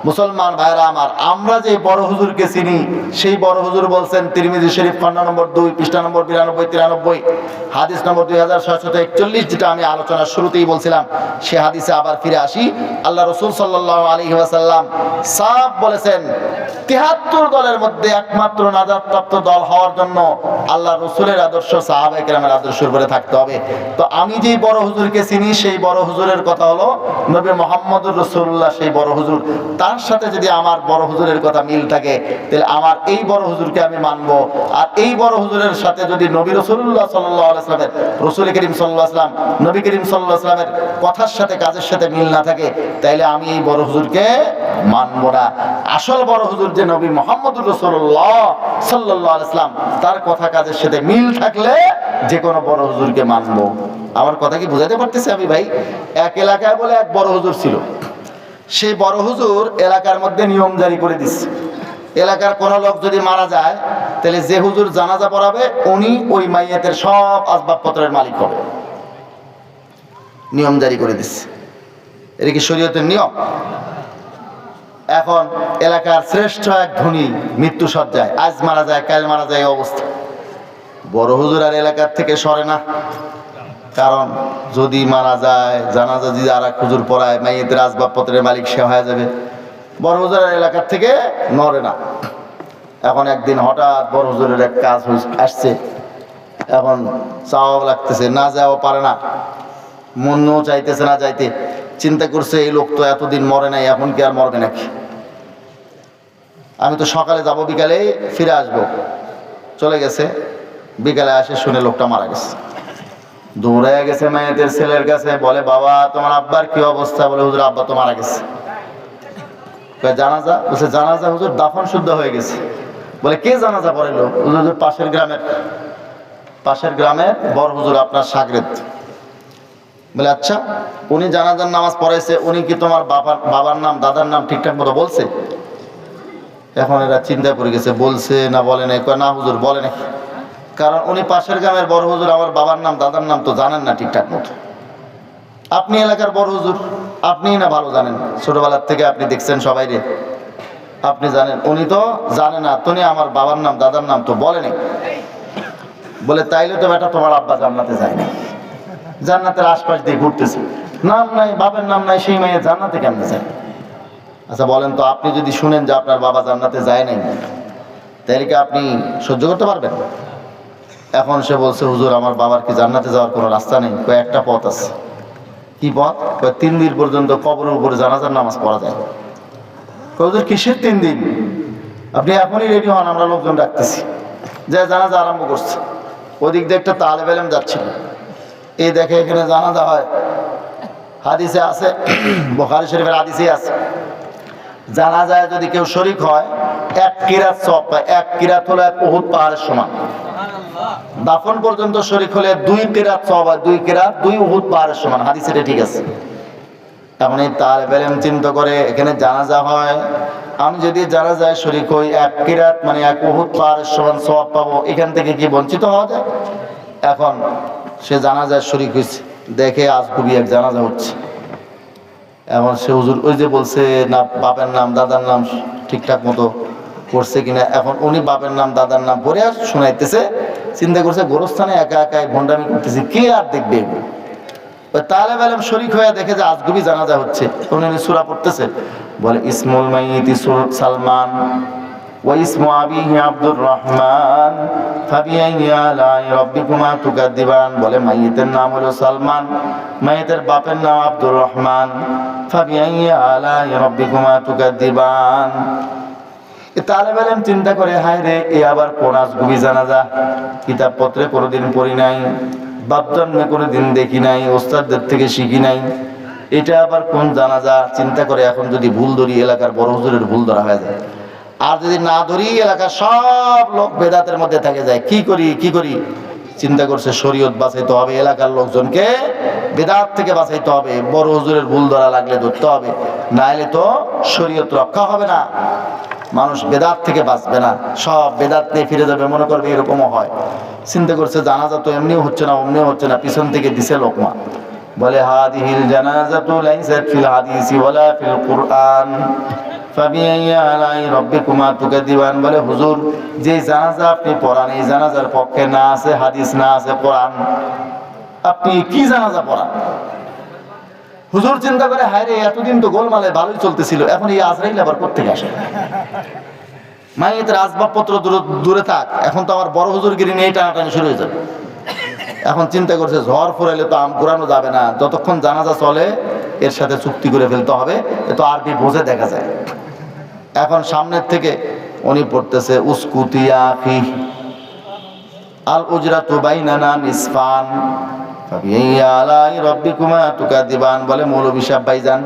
মুসলমান ভাইরা আমার, আমরা যে বড় হুজুরকে চিনি সেই বড় হুজুর বলছেন তিরমিজি শরীফ খণ্ড নম্বর 2 পৃষ্ঠা নম্বর 92-93 হাদিস নম্বর 2641, যেটা আমি আলোচনার শুরুতেই বলছিলাম সে হাদিসে আবার ফিরে আসি। আল্লাহ রাসূল সাল্লাল্লাহু আলাইহি ওয়াসাল্লাম সাফ বলেছেন 73 দলের মধ্যে একমাত্র নাজাতপ্রাপ্ত দল হওয়ার জন্য আল্লাহ রাসূলের আদর্শ, সাহাবায়ে কেরামের আদর্শের উপরে থাকতে হবে। তো আমি যে বড় হুজুরকে চিনি সেই বড় হুজুরের কথা হলো নবী মুহাম্মদুর রাসূলুল্লাহ, সেই বড় হুজুর। তার তার সাথে যদি আমার বড় হুজুরের কথা মিল থাকে তাহলে আমার এই বড় হুজুরকে আমি মানবো। আর এই বড় হুজুরের সাথে যদি নবী রাসূলুল্লাহ সাল্লাল্লাহু আলাইহি ওয়াসাল্লামের, রাসূল করিম সাল্লাল্লাহু আলাইহি ওয়াসাল্লাম, নবী করিম সাল্লাল্লাহু আলাইহি ওয়াসাল্লামের কথার সাথে কাজের সাথে মিল না থাকে তাইলে আমি এই বড় হুজুরকে মানবো না। আসল বড় হুজুর যে নবী মুহাম্মদুর রাসূলুল্লাহ সাল্লাল্লাহু আলাইহি ওয়াসাল্লাম, তার কথা কাজের সাথে মিল থাকলে যে কোনো বড় হুজুরকে মানবো। আমার কথা কি বুঝাতে পারতেছি আমি ভাই? এক এলাকায় বলে এক বড় হুজুর ছিল। সেই বড় হুজুর এলাকার মধ্যে নিয়ম জারি করে দিচ্ছে, এলাকার কোন লোক যদি মারা যায় তাহলে যে হুজুর জানাজা পড়াবে উনি ওই মাইয়াতের সব আসবাবপত্রের মালিক হবে। নিয়ম জারি করে দিচ্ছে। এটা কি শরীয়তের নিয়ম? এখন এলাকার শ্রেষ্ঠ এক ধনী মৃত্যু সজ্জায়, আজ মারা যায় কাল মারা যায় অবস্থা। বড় হুজুর আর এলাকার থেকে সরে না, কারণ যদি মারা যায় জানাজা যদি আর এক হুজুর পড়ায় মাইয়াতের আসবাবপত্রের মালিক সে হয়ে যাবে। বড় হুজুর আর এলাকার থেকে নড়ে না। এখন একদিন হঠাৎ বড় হুজুরের এক কাজ আসছে, এখন চাওয়া লাগতেছে, না যাওয়া পারে না, মনও চাইতেছে না যাইতে। চিন্তা করছে এই লোক তো এতদিন মরে নাই, এখন কি আর মরবে নাকি? আমি তো সকালে যাব বিকালে ফিরে আসবো। চলে গেছে, বিকালে আসে শুনে লোকটা মারা গেছে। দৌড়াইয়া গেছে মায়েদের ছেলের কাছে, বলে বাবা তোমার আব্বার কি অবস্থা? বলে হুজুর আব্বা তো মারা গেছে। জানাজা? বলছে জানাজা হুজুর দাফন শুদ্ধ হয়ে গেছে। বলে কে জানাজা পড়াইলো? হুজুর পাশের গ্রামের বড় হুজুর আপনার শাগরেদ। বলে আচ্ছা, উনি জানাজার নামাজ পড়াইছে, উনি কি তোমার বাবার নাম দাদার নাম ঠিকঠাক মতো বলছে? এখন এরা চিন্তা করে গেছে, বলছে না বলে নাই? কয় না হুজুর বলে নাকি, কারণ উনি পাশের গ্রামের বড় হুজুর, আমার বাবার নাম দাদার নাম তো জানেন না ঠিকঠাক মতো। আপনি এলাকার বড় হুজুর, আপনিই না ভালো জানেন, ছোটবেলার থেকে আপনি দেখছেন সবাই রে, আপনি জানেন। উনি তো জানে না, তুমি আমার বাবার নাম দাদার নাম তো বলে নাই। বলে তাইলে তো বেটা তোমার আব্বা জান্নাতে যায় না, জান্নাতের আশপাশ দিয়ে ঘুরতেছে, নাম নাই বাবার নাম নাই, সেই মেয়ে জান্নাতে কেমনে যায়? আচ্ছা বলেন তো, আপনি যদি শুনেন যে আপনার বাবা জান্নাতে যায় নাই, তাইলে কি আপনি সহ্য করতে পারবেন? এখন সে বলছে হুজুর আমার বাবার কি জান্নাতে যাওয়ার কোনো রাস্তা নেই? কয়েকটা পথ আছে। কি পথ? 3 দিন পর্যন্ত কবরের উপরে জানাজার নামাজ পড়া যায়। হুজুর কিসের 3 দিন? আপনি এখনই রেডি হন, আমরা লোকজন ডাকতেছি। যে জানাজা আরম্ভ করছে, ওদিক দিয়ে একটা তালেব ইলম যাচ্ছিল, এই দেখে এখানে জানাজা হয়। হাদিসে আছে, বুখারী শরীফের হাদিসে আছে, জানাজায় যদি কেউ শরীক হয় 1 কিরাত সওয়াব পায়। 1 কিরাত হলো 1 উহুদ পাহাড়ের সমান। দাফন পর্যন্ত শরীক হলে 2 কিরাত সওয়াব হয়, 2 কিরাত 2 উহুদ পাহাড়ের সমান। হাদিস এটা ঠিক আছে। এখন এই তালেব ইলম চিন্তা করে এখানে জানাজা হয়, আমি যদি জানাজায় শরীক হই 1 কিরাত মানে 1 উহুদ পাহাড়ের সমান সওয়াব পাবো, এখান থেকে কি বঞ্চিত হওয়া যায়? এখন সে জানাজায় শরীক হয়েছে, দেখে আজগুবি এক জানাজা হচ্ছে। এখন সে হুজুর ওই যে বলছে না বাপের নাম দাদার নাম ঠিকঠাক মতো করছে কিনা, এখন উনি বাপের নাম দাদার নাম পড়ে আর শোনাইতেছে। চিন্তা করছে গোরস্থানে একা একাই ভণ্ডামি করতেছি, কে আর দেখবে? তালেব ইলম শরীক হয়ে দেখে যে আজগুবি জানাজা হচ্ছে, উনি সূরা পড়তেছে, বলে ইসমুল মাইয়িতি সালমান ওয়া ইসমু আবিহি আব্দুর রহমান ফাবিআইয়ি আলাই রাব্বিকুমা তুকাদ্দিবান। বলে মাইয়িতের নাম হলো সালমান, মাইয়িতের বাপের নাম আব্দুর রহমান, ফাবিআইয়ি আলাই রাব্বিকুমা তুকাদ্দিবান। তালেব ইলম চিন্তা করে, হায় রে এ আবার কোন আজগুবি জানাজা, কিতাব পত্রে কোনোদিন পড়ি নাই, বাপ জন্মে কোনোদিন দেখি নাই, ওস্তাদদের থেকে শিখি নাই, এটা আবার কোন জানাজা? চিন্তা করে এখন যদি ভুল ধরি এলাকার বড় হুজুরের ভুল ধরা হয়ে যায়, আর যদি না ধরি এলাকার সব লোক বেদাতের মধ্যে থেকে যায়, কি করি? চিন্তা করছে শরীয়ত বাঁচাইতে হবে, এলাকার লোকজনকে বেদাত থেকে বাঁচাইতে হবে, বড় হুজুরের ভুল ধরা লাগলে ধরতে হবে, নাইলে তো শরীয়ত রক্ষা হবে না, মানুষ বেদাত থেকে বাঁচবে না, সব বেদাত নিয়ে ফিরে যাবে, মনে করবে এরকমও হয়। চিন্তা করছে জানাজা তো এমনিও হচ্ছে না অমনিও হচ্ছে না, পিছন থেকে দিছে লোকমা, বলে হাদিহিল জানাজাতু লাইসাত ফিল হাদিসি ওয়ালা ফিল কুরআন ফাবিআইয়ি আলাই রাব্বিকুমা তুকাদ্দিবান। বলে হুজুর যে জানাজা আপনি পড়ান এই জানাজার পক্ষে না আছে হাদিস না আছে কোরআন, আপনি কি জানাজা পড়ান? হুজুর চিন্তা করে, হায় রে এতদিন তো গোলমালে ভালোই চলতেছিল, এখন এই আজরাইল আবার কোত্থেকে আসে? মাইয়েতের আসবাবপত্র দূরে থাক, এখন তো আমার বড় হুজুরগিরি নিয়ে টানাটানি শুরু হয়ে যাবে। এখন চিন্তা করছে ঝড় ফুরাইলে তো আম কুড়ানো যাবে না, যতক্ষণ জানাজা চলে এর সাথে চুক্তি করে ফেলতে হবে, এ তো আরবি বোঝে দেখা যায়। এখন সামনের থেকে উনি পড়তেছে উসকুতিয়া আখি আল উজরাতু বাইনানা নিসফান ফাবিআইয়ি আলাই রাব্বিকুমা তুকাযিবান। বলে মৌলভী সাহেব ভাইজান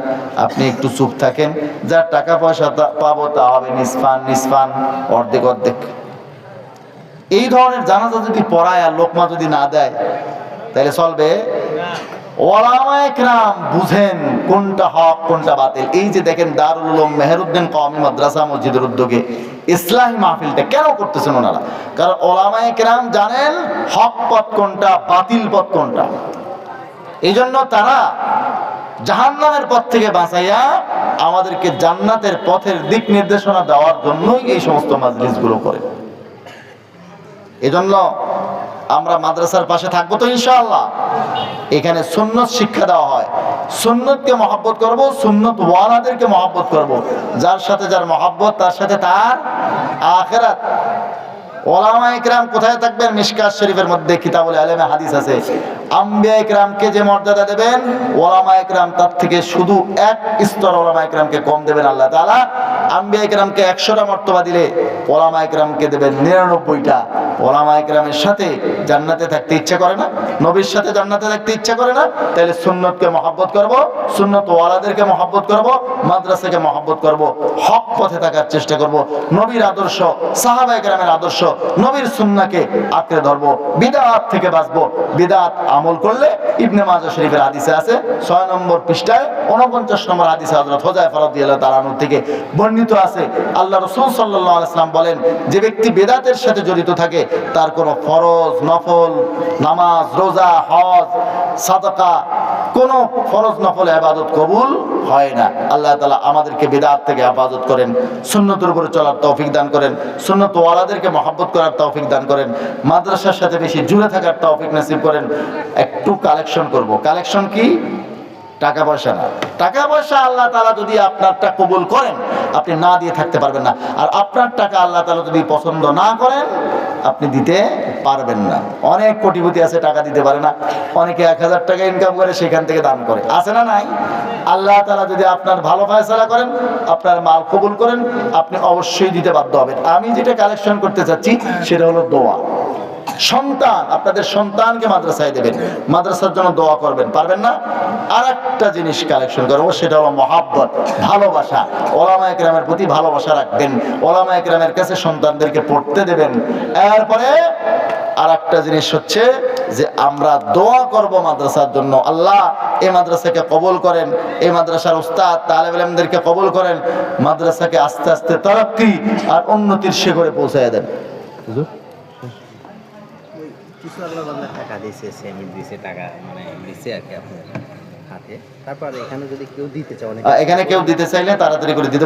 আপনি একটু চুপ থাকেন, যা টাকা পয়সা পাবো তা হবে নিসফান নিসফান, অর্ধেক অর্ধেক। এই ধরনের জানাজা যদি পড়ায় আর লোকমা যদি না দেয় তাহলে চলবে? ওলামায়ে কেরাম বুঝেন কোনটা হক কোনটা বাতিল। এই যে দেখেন দারুল উলুম মেহেরউদ্দিন কওমি মাদ্রাসা মসজিদের উদ্যোগে ইসলাহি মাহফিলটা কেন করতেছেন ওনারা? কারণ ওলামায়ে কেরাম জানেন হক পথ কোনটা বাতিল পথ কোনটা। এই জন্য তারা জাহান্নামের পথ থেকে বাঁচাইয়া আমাদেরকে জান্নাতের পথের দিক নির্দেশনা দেওয়ার জন্যই এই সমস্ত মাজলিসগুলো করে। এজন্য আমরা মাদ্রাসার পাশে থাকবো তো ইনশাআল্লাহ। এখানে সুন্নত শিক্ষা দেওয়া হয়, সুন্নতকে মহব্বত করব, সুন্নত ওয়ালাদেরকে মহব্বত করব। যার সাথে যার মহব্বত তার সাথে তার আখিরাত। ওলামায়ে কেরাম কোথায় থাকবেন? মিশকাত শরীফের মধ্যে কিতাবুল ইলমে হাদিস আছে, আম্বিয়ায়ে কেরামকে যে মর্যাদা দেবেন ওলামায়ে কেরাম তার থেকে শুধু এক স্তর ওলামায়ে কেরামকে কম দেবেন আল্লাহ তাআলা। আম্বিয়ায়ে কেরামকে 100টা মর্তবা দিলে ওলামায়ে কেরামকে দেবেন 99টা। ওলামায়ে কেরামের সাথে জান্নাতে থাকতে ইচ্ছা করে না? নবীর সাথে জান্নাতে থাকতে ইচ্ছা করে না? তাহলে সুন্নতকে মহব্বত করব, সুন্নত ওয়ালাদেরকে মহব্বত করব, মাদ্রাসাকে মহব্বত করব, হক পথে থাকার চেষ্টা করব, নবীর আদর্শ সাহাবায়ে কেরামের আদর্শ নবীর সুন্নাহকে আঁকড়ে ধরব, বিদআত থেকে বাঁচবো। বিদআত আমল করলে ইবনে মাজাহ শরীফের হাদিসে আছে 6 নম্বর পৃষ্ঠায় 49 নম্বর হাদিসে হযরত হুযায়ফা রাদিয়াল্লাহু তাআলা আনহু থেকে বর্ণিত আছে, আল্লাহ রাসূল সাল্লাল্লাহু আলাইহি ওয়াসাল্লাম বলেন যে ব্যক্তি বিদআতের সাথে জড়িত থাকে তার কোনো ফরজ নফল নামাজ রোজা হজ সাদাকা কোনো ফরজ নফল ইবাদত কবুল হয় না। আল্লাহ তাআলা আমাদেরকে বিদআত থেকে হেফাজত করেন, সুন্নতের উপরে চলার তৌফিক দান করেন, সুন্নত ওয়ালাদেরকে মহব্বত করার তৌফিক দান করেন, মাদ্রাসার সাথে বেশি জুড়ে থাকার তৌফিক নসিব করেন। একটু কালেকশন করব। কালেকশন কি? টাকা পয়সা না। টাকা পয়সা আল্লাহ তাআলা যদি আপনারটা কবুল করেন আপনি না দিয়ে থাকতে পারবেন না, আর আপনার টাকা আল্লাহ তাআলা যদি পছন্দ না করেন আপনি দিতে পারবেন না। অনেক কোটিপতি আছে টাকা দিতে পারে না, অনেকে 1000 টাকা ইনকাম করে সেখান থেকে দান করে, আছে না নাই? আল্লাহ তাআলা যদি আপনার ভালো ফয়সালা করেন, আপনার মাল কবুল করেন, আপনি অবশ্যই দিতে বাধ্য হবেন। আমি যেটা কালেকশন করতে চাচ্ছি সেটা হলো দোয়া। সন্তান, আপনাদের সন্তানকে মাদ্রাসায় দেবেন, মাদ্রাসার জন্য দোয়া করবেন, পারবেন না? আর একটা জিনিস কালেকশন করবো, সেটা হলো মহাব্বত, ভালোবাসা। ওলামায়ে কেরামের প্রতি ভালোবাসা রাখবেন, ওলামায়ে কেরামের কাছে সন্তানদেরকে পড়তে দেবেন। এরপরে আর একটা জিনিস হচ্ছে যে আমরা দোয়া করব মাদ্রাসার জন্য, আল্লাহ এই মাদ্রাসাকে কবুল করেন, এই মাদ্রাসার উস্তাদ তালেব ইলমদেরকে কবুল করেন, মাদ্রাসাকে আস্তে আস্তে তারাক্কি আর উন্নতির শিখরে পৌঁছায় দেন। কিছু আল্লাহ টাকা দিয়েছে, সেমিট দিয়েছে, টাকা মানে দিচ্ছে আর কি আপনার হাতে। তারপর এখানে যদি কেউ দিতে চায়, এখানে কেউ দিতে চাইলে তাড়াতাড়ি করে দিতে